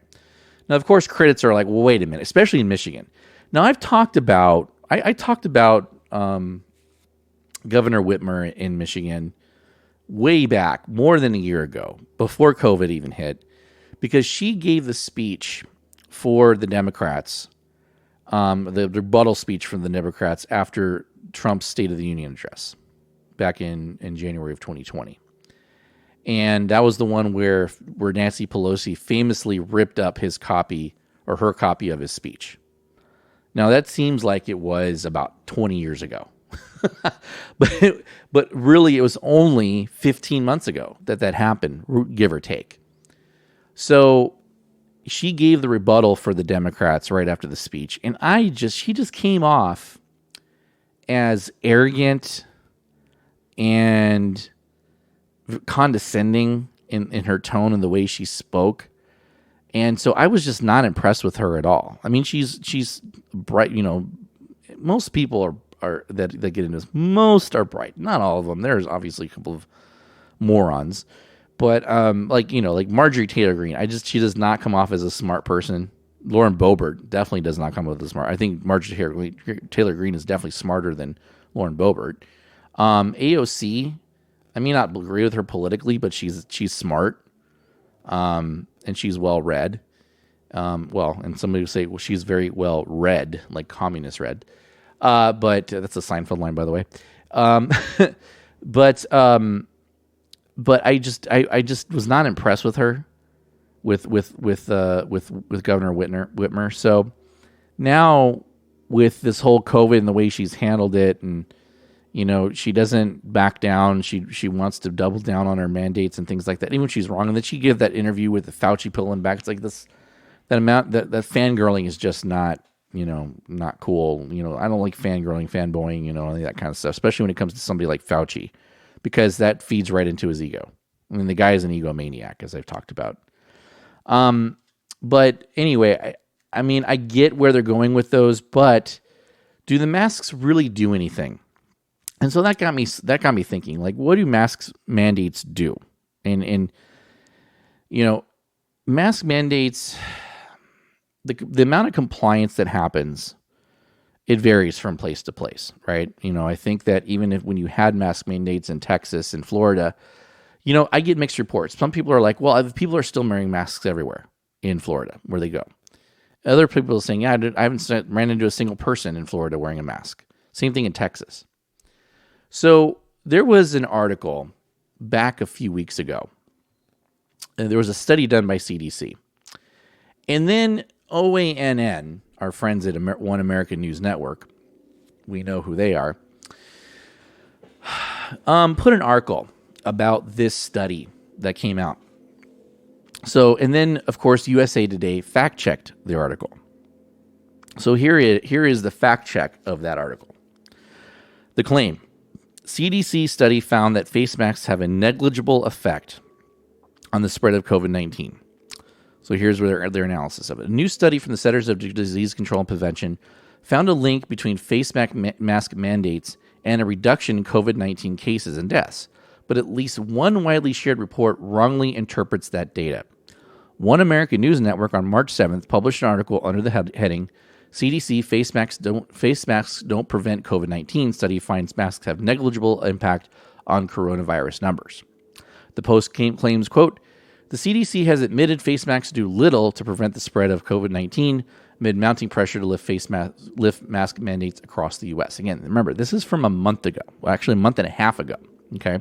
Now, of course, critics are like, well, wait a minute, especially in Michigan. Now, I've talked about, I talked about Governor Whitmer in Michigan way back, more than a year ago, before COVID even hit, because she gave the speech for the Democrats, the rebuttal speech from the Democrats after Trump's State of the Union address back in January of 2020. And that was the one where Nancy Pelosi famously ripped up his copy or her copy of his speech. Now, that seems like it was about 20 years ago. But really, it was only 15 months ago that happened, give or take. So she gave the rebuttal for the Democrats right after the speech. And she just came off as arrogant and condescending in her tone and the way she spoke. And so I was just not impressed with her at all. I mean, she's bright, most people are that get into this. Most are bright, not all of them. There's obviously a couple of morons, but like Marjorie Taylor Greene, she does not come off as a smart person. Lauren Boebert definitely does not come off as smart. I think Marjorie Taylor Greene is definitely smarter than Lauren Boebert. AOC, I may not agree with her politically, but she's smart, and she's well read. And somebody would say, well, she's very well read, like communist read. But that's a Seinfeld line, by the way. But I just was not impressed with her, with Governor Whitmer. So now with this whole COVID and the way she's handled it, and she doesn't back down. She wants to double down on her mandates and things like that, even when she's wrong. And then she gave that interview with the Fauci pulling back. It's like that fangirling is just not. Not cool. I don't like fangirling, fanboying, any of that kind of stuff, especially when it comes to somebody like Fauci, because that feeds right into his ego. I mean, the guy is an egomaniac, as I've talked about. But anyway, I mean, I get where they're going with those, but do the masks really do anything? And so that got me thinking, like, what do masks mandates do? And mask mandates, the amount of compliance that happens, it varies from place to place, right? I think that even when you had mask mandates in Texas and Florida, I get mixed reports. Some people are like, well, people are still wearing masks everywhere in Florida where they go. Other people are saying, yeah, I haven't ran into a single person in Florida wearing a mask. Same thing in Texas. So there was an article back a few weeks ago, and there was a study done by CDC. And then OANN, our friends at One American News Network, we know who they are, put an article about this study that came out. So, and then, of course, USA Today fact-checked the article. So here is the fact-check of that article. The claim: CDC study found that face masks have a negligible effect on the spread of COVID-19. So here's their analysis of it. A new study from the Centers of Disease Control and Prevention found a link between face mask mandates and a reduction in COVID-19 cases and deaths. But at least one widely shared report wrongly interprets that data. One American News Network on March 7th published an article under the heading, CDC face masks don't prevent COVID-19. Study finds masks have negligible impact on coronavirus numbers. The post claims, quote, the CDC has admitted face masks do little to prevent the spread of COVID-19 amid mounting pressure to lift mask mandates across the U.S. Again, remember, this is from a month ago. Well, actually, a month and a half ago. Okay,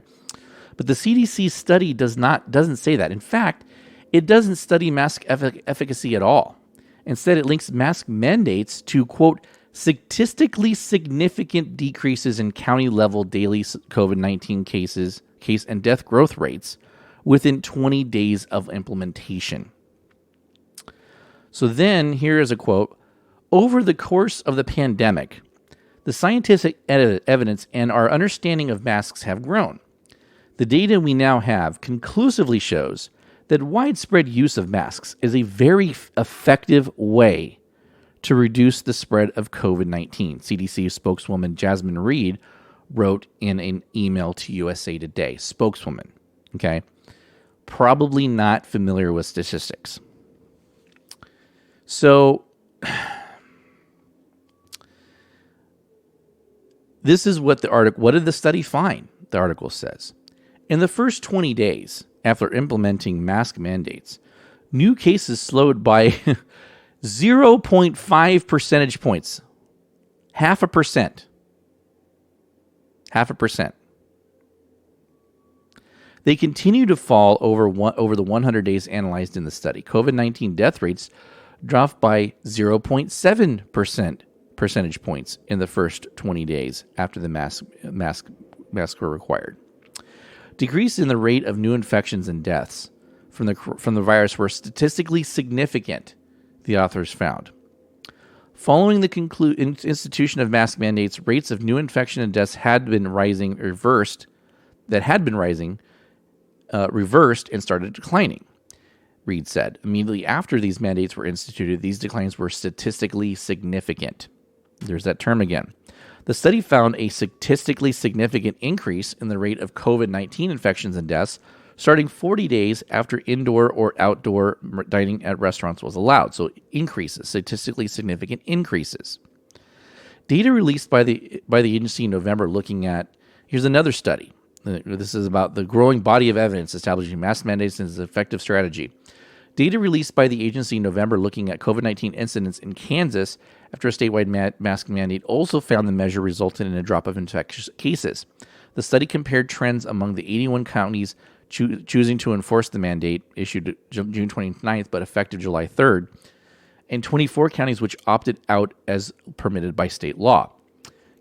but the CDC study doesn't say that. In fact, it doesn't study mask efficacy at all. Instead, it links mask mandates to, quote, statistically significant decreases in county-level daily COVID-19 case and death growth rates within 20 days of implementation. So then, here is a quote. Over the course of the pandemic, the scientific evidence and our understanding of masks have grown. The data we now have conclusively shows that widespread use of masks is a very effective way to reduce the spread of COVID-19. CDC spokeswoman Jasmine Reed wrote in an email to USA Today. Spokeswoman, okay? Probably not familiar with statistics. So, this is what the article, what did the study find? The article says, in the first 20 days after implementing mask mandates, new cases slowed by 0.5 percentage points. 0.5%. 0.5%. They continue to fall over the 100 days analyzed in the study. COVID-19 death rates dropped by 0.7% percentage points in the first 20 days after the masks were required. Decrease in the rate of new infections and deaths from the virus were statistically significant, the authors found. Following the institution of mask mandates, rates of new infection and deaths reversed and started declining, Reed said. Immediately after these mandates were instituted, these declines were statistically significant. There's that term again. The study found a statistically significant increase in the rate of COVID-19 infections and deaths starting 40 days after indoor or outdoor dining at restaurants was allowed. So increases, statistically significant increases. Data released by the agency in November looking at, here's another study. This is about the growing body of evidence establishing mask mandates as an effective strategy. Data released by the agency in November looking at COVID-19 incidents in Kansas after a statewide mask mandate also found the measure resulted in a drop of infectious cases. The study compared trends among the 81 counties choosing to enforce the mandate issued June 29th but effective July 3rd, and 24 counties which opted out as permitted by state law.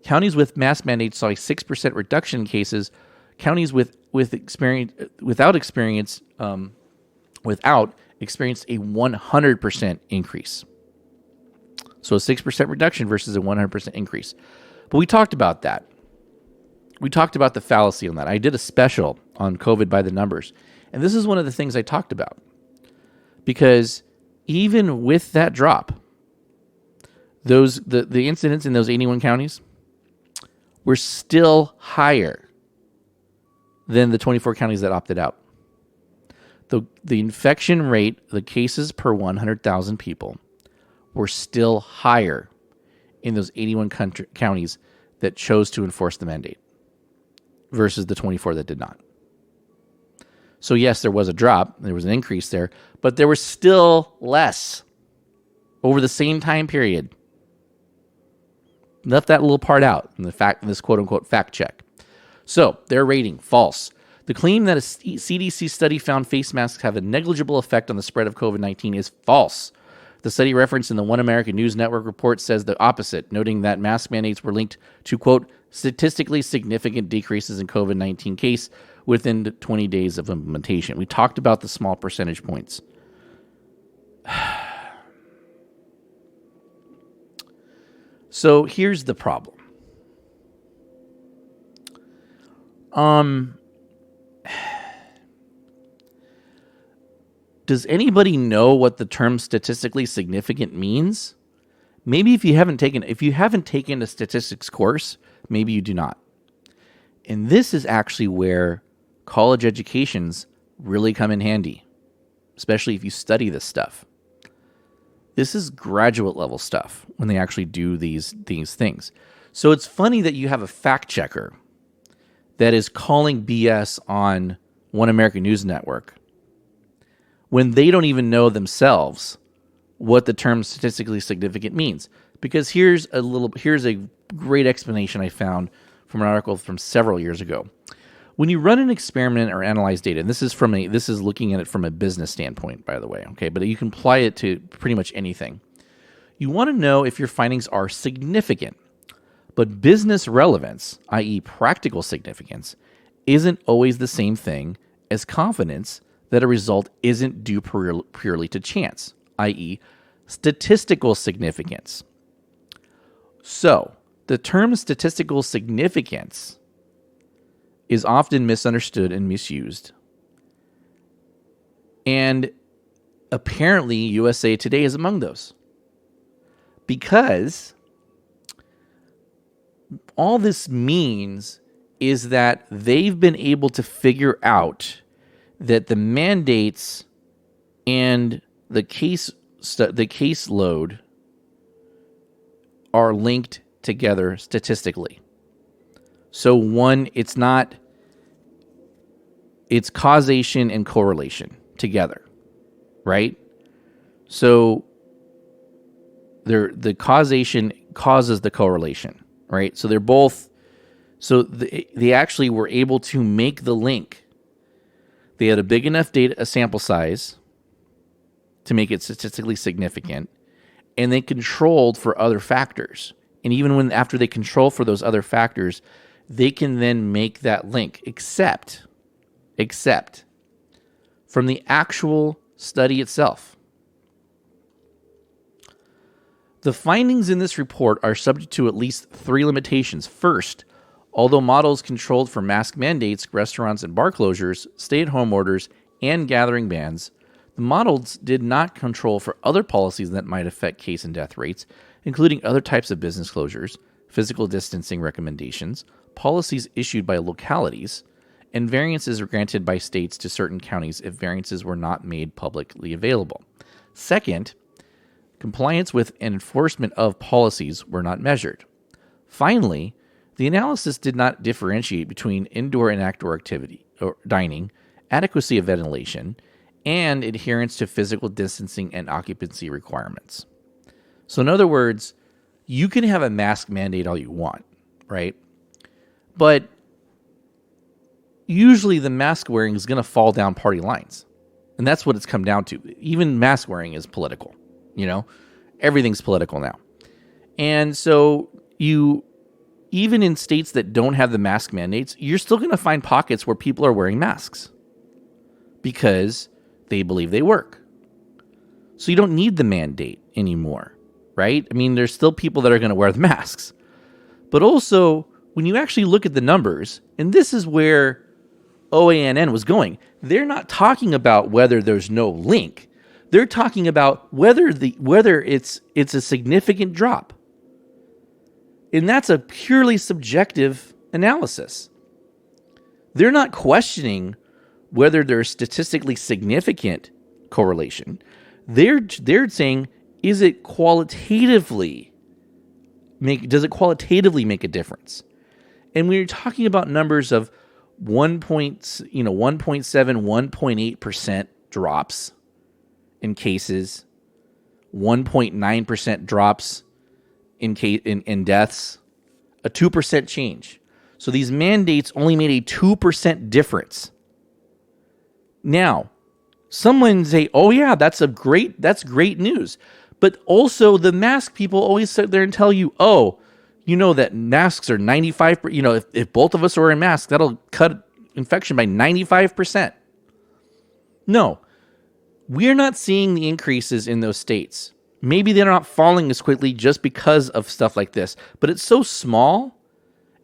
Counties with mask mandates saw a 6% reduction in cases. Counties without experienced a 100% increase. So a 6% reduction versus a 100% increase. But we talked about that. We talked about the fallacy on that. I did a special on COVID by the numbers. And this is one of the things I talked about. Because even with that drop, the incidents in those 81 counties were still higher than the 24 counties that opted out. The infection rate, the cases per 100,000 people, were still higher in those 81 counties that chose to enforce the mandate versus the 24 that did not. So yes, there was a drop, there was an increase there, but there was still less over the same time period. Left that little part out in this quote-unquote fact check. So, their rating, false. The claim that a CDC study found face masks have a negligible effect on the spread of COVID-19 is false. The study referenced in the One American News Network report says the opposite, noting that mask mandates were linked to, quote, statistically significant decreases in COVID-19 case within 20 days of implementation. We talked about the small percentage points. So here's the problem. Does anybody know what the term statistically significant means? Maybe if you haven't taken a statistics course, maybe you do not. And this is actually where college educations really come in handy, especially if you study this stuff. This is graduate level stuff when they actually do these things. So it's funny that you have a fact checker that is calling BS on One American News Network when they don't even know themselves what the term statistically significant means. Because here's a great explanation I found from an article from several years ago. When you run an experiment or analyze data, and this is looking at it from a business standpoint, by the way, okay, but you can apply it to pretty much anything. You want to know if your findings are significant, but business relevance, i.e. practical significance, isn't always the same thing as confidence that a result isn't due purely to chance, i.e. statistical significance. So, the term statistical significance is often misunderstood and misused. And apparently, USA Today is among those. Because all this means is that they've been able to figure out that the mandates and the caseload are linked together statistically. So it's causation and correlation together, right? So the causation causes the correlation, right? So they're both, they actually were able to make the link. They had a big enough a sample size to make it statistically significant, and they controlled for other factors. And even after they control for those other factors, they can then make that link, except from the actual study itself. The findings in this report are subject to at least 3 limitations. First, although models controlled for mask mandates, restaurants and bar closures, stay-at-home orders, and gathering bans, the models did not control for other policies that might affect case and death rates, including other types of business closures, physical distancing recommendations, policies issued by localities, and variances granted by states to certain counties if variances were not made publicly available. Second, compliance with and enforcement of policies were not measured. Finally, the analysis did not differentiate between indoor and outdoor activity or dining, adequacy of ventilation, and adherence to physical distancing and occupancy requirements. So in other words, you can have a mask mandate all you want, right? But usually the mask wearing is going to fall down party lines. And that's what it's come down to. Even mask wearing is political, Everything's political now. And so even in states that don't have the mask mandates, you're still going to find pockets where people are wearing masks because they believe they work. So you don't need the mandate anymore, right? I mean, there's still people that are going to wear the masks. But also, when you actually look at the numbers, and this is where OANN was going, they're not talking about whether there's no link. They're talking about whether it's a significant drop. And that's a purely subjective analysis. They're not questioning whether there's statistically significant correlation. They're saying, does it qualitatively make a difference? And when you're talking about numbers of 1.7, 1.8% drops in cases, 1.9% drops in deaths, a 2% change. So these mandates only made a 2% difference. Now, someone say, "Oh yeah, that's great news." But also the mask people always sit there and tell you, oh, you know that masks are 95%, you know, if both of us are wearing masks, that'll cut infection by 95%. No, we're not seeing the increases in those states. Maybe they're not falling as quickly just because of stuff like this, but it's so small.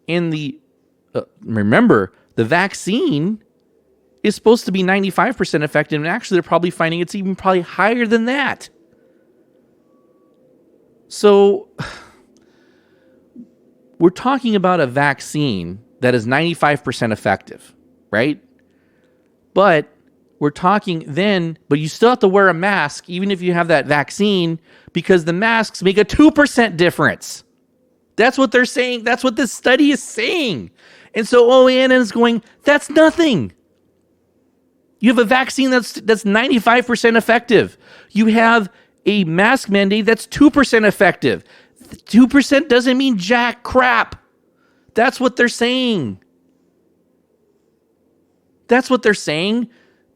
And remember, the vaccine is supposed to be 95% effective, and actually they're probably finding it's even probably higher than that. So we're talking about a vaccine that is 95% effective, right? But we're talking then, but you still have to wear a mask even if you have that vaccine, because the masks make a 2% difference. That's what they're saying. That's what this study is saying. And so OAN is going, that's nothing. You have a vaccine that's 95% effective. You have a mask mandate that's 2% effective. 2% doesn't mean jack crap. That's what they're saying. That's what they're saying.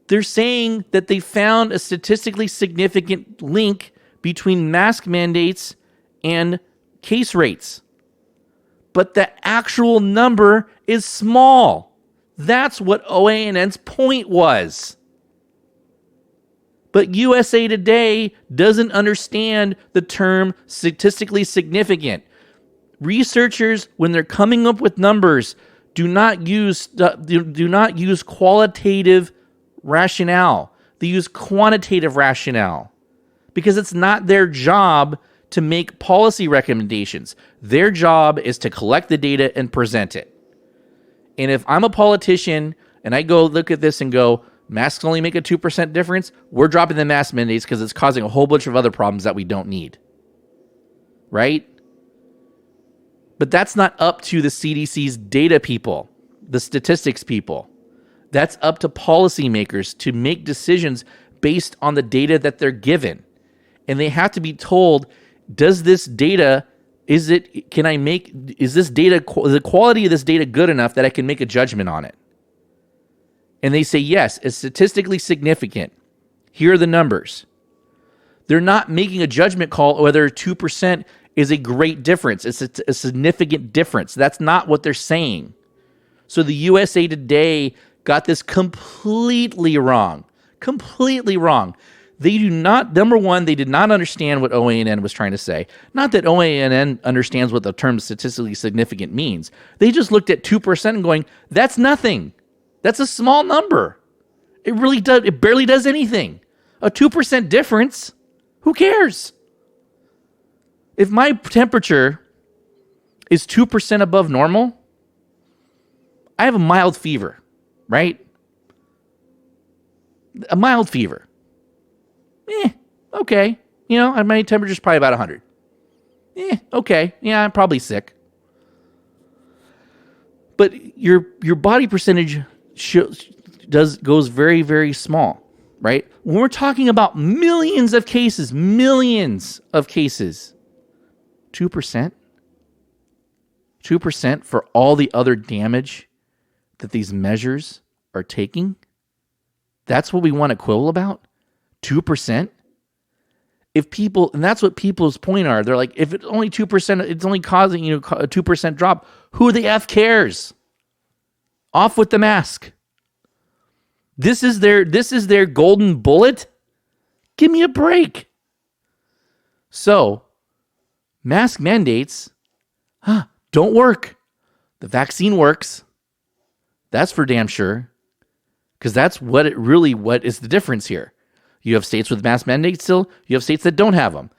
They're saying that they found a statistically significant link between mask mandates and case rates. But the actual number is small. That's what OANN's point was. But USA Today doesn't understand the term statistically significant. Researchers, when they're coming up with numbers, do not use qualitative rationale. They use quantitative rationale because it's not their job to make policy recommendations. Their job is to collect the data and present it. And if I'm a politician and I go look at this and go, masks only make a 2% difference, we're dropping the mask mandates because it's causing a whole bunch of other problems that we don't need. Right? But that's not up to the CDC's data people, the statistics people. That's up to policymakers to make decisions based on the data that they're given. And they have to be told, does this data, is the quality of this data good enough that I can make a judgment on it? And they say, yes, it's statistically significant. Here are the numbers. They're not making a judgment call whether 2% is a great difference. It's a significant difference. That's not what they're saying. So the USA Today got this completely wrong. Completely wrong. They do not, number one, they did not understand what OANN was trying to say. Not that OANN understands what the term statistically significant means. They just looked at 2% and going, that's nothing. That's a small number. It barely does anything. A 2% difference, who cares? If my temperature is 2% above normal, I have a mild fever, right? A mild fever. Okay. You know, my temperature's probably about 100. Okay. Yeah, I'm probably sick. But your body percentage goes very, very small, right? When we're talking about millions of cases, 2%? 2% for all the other damage that these measures are taking? That's what we want to quibble about? 2%? If people, and that's what people's point are, they're like, if it's only 2%, it's only causing a 2% drop, who the F cares? Off with the mask. This is their golden bullet? Give me a break. So, mask mandates don't work. The vaccine works. That's for damn sure. Because that's what is the difference here. You have states with mask mandates still. You have states that don't have them.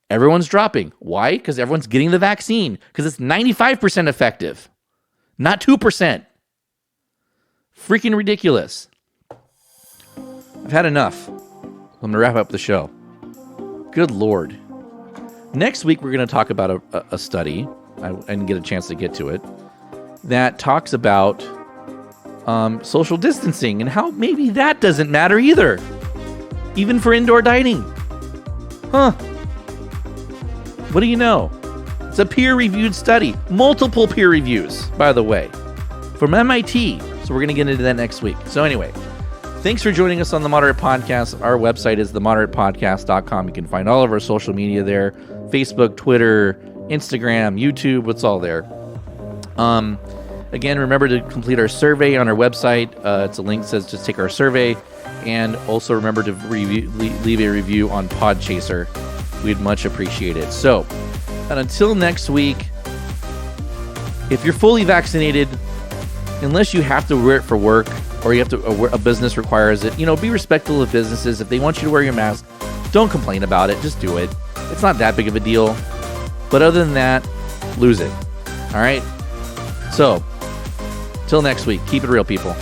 Everyone's dropping. Why? Because everyone's getting the vaccine. Because it's 95% effective. Not 2%. Freaking ridiculous. I've had enough. I'm going to wrap up the show. Good Lord. Next week, we're going to talk about a study. I didn't get a chance to get to it. That talks about social distancing and how maybe that doesn't matter either. Even for indoor dining. What do you know? It's a peer-reviewed study. Multiple peer reviews, by the way. From MIT. So we're going to get into that next week. So anyway, Thanks for joining us on the Moderate Podcast. Our website is themoderatepodcast.com. You can find all of our social media there: Facebook, Twitter, Instagram, YouTube. It's all there. Again, remember to complete our survey on our website. It's a link that says just take our survey. And also remember to leave a review on Podchaser. We'd much appreciate it. So, and until next week, if you're fully vaccinated, unless you have to wear it for work or you have to a business requires it, be respectful of businesses. If they want you to wear your mask, don't complain about it. Just do it. It's not that big of a deal. But other than that, lose it. All right? So, till next week, keep it real, people.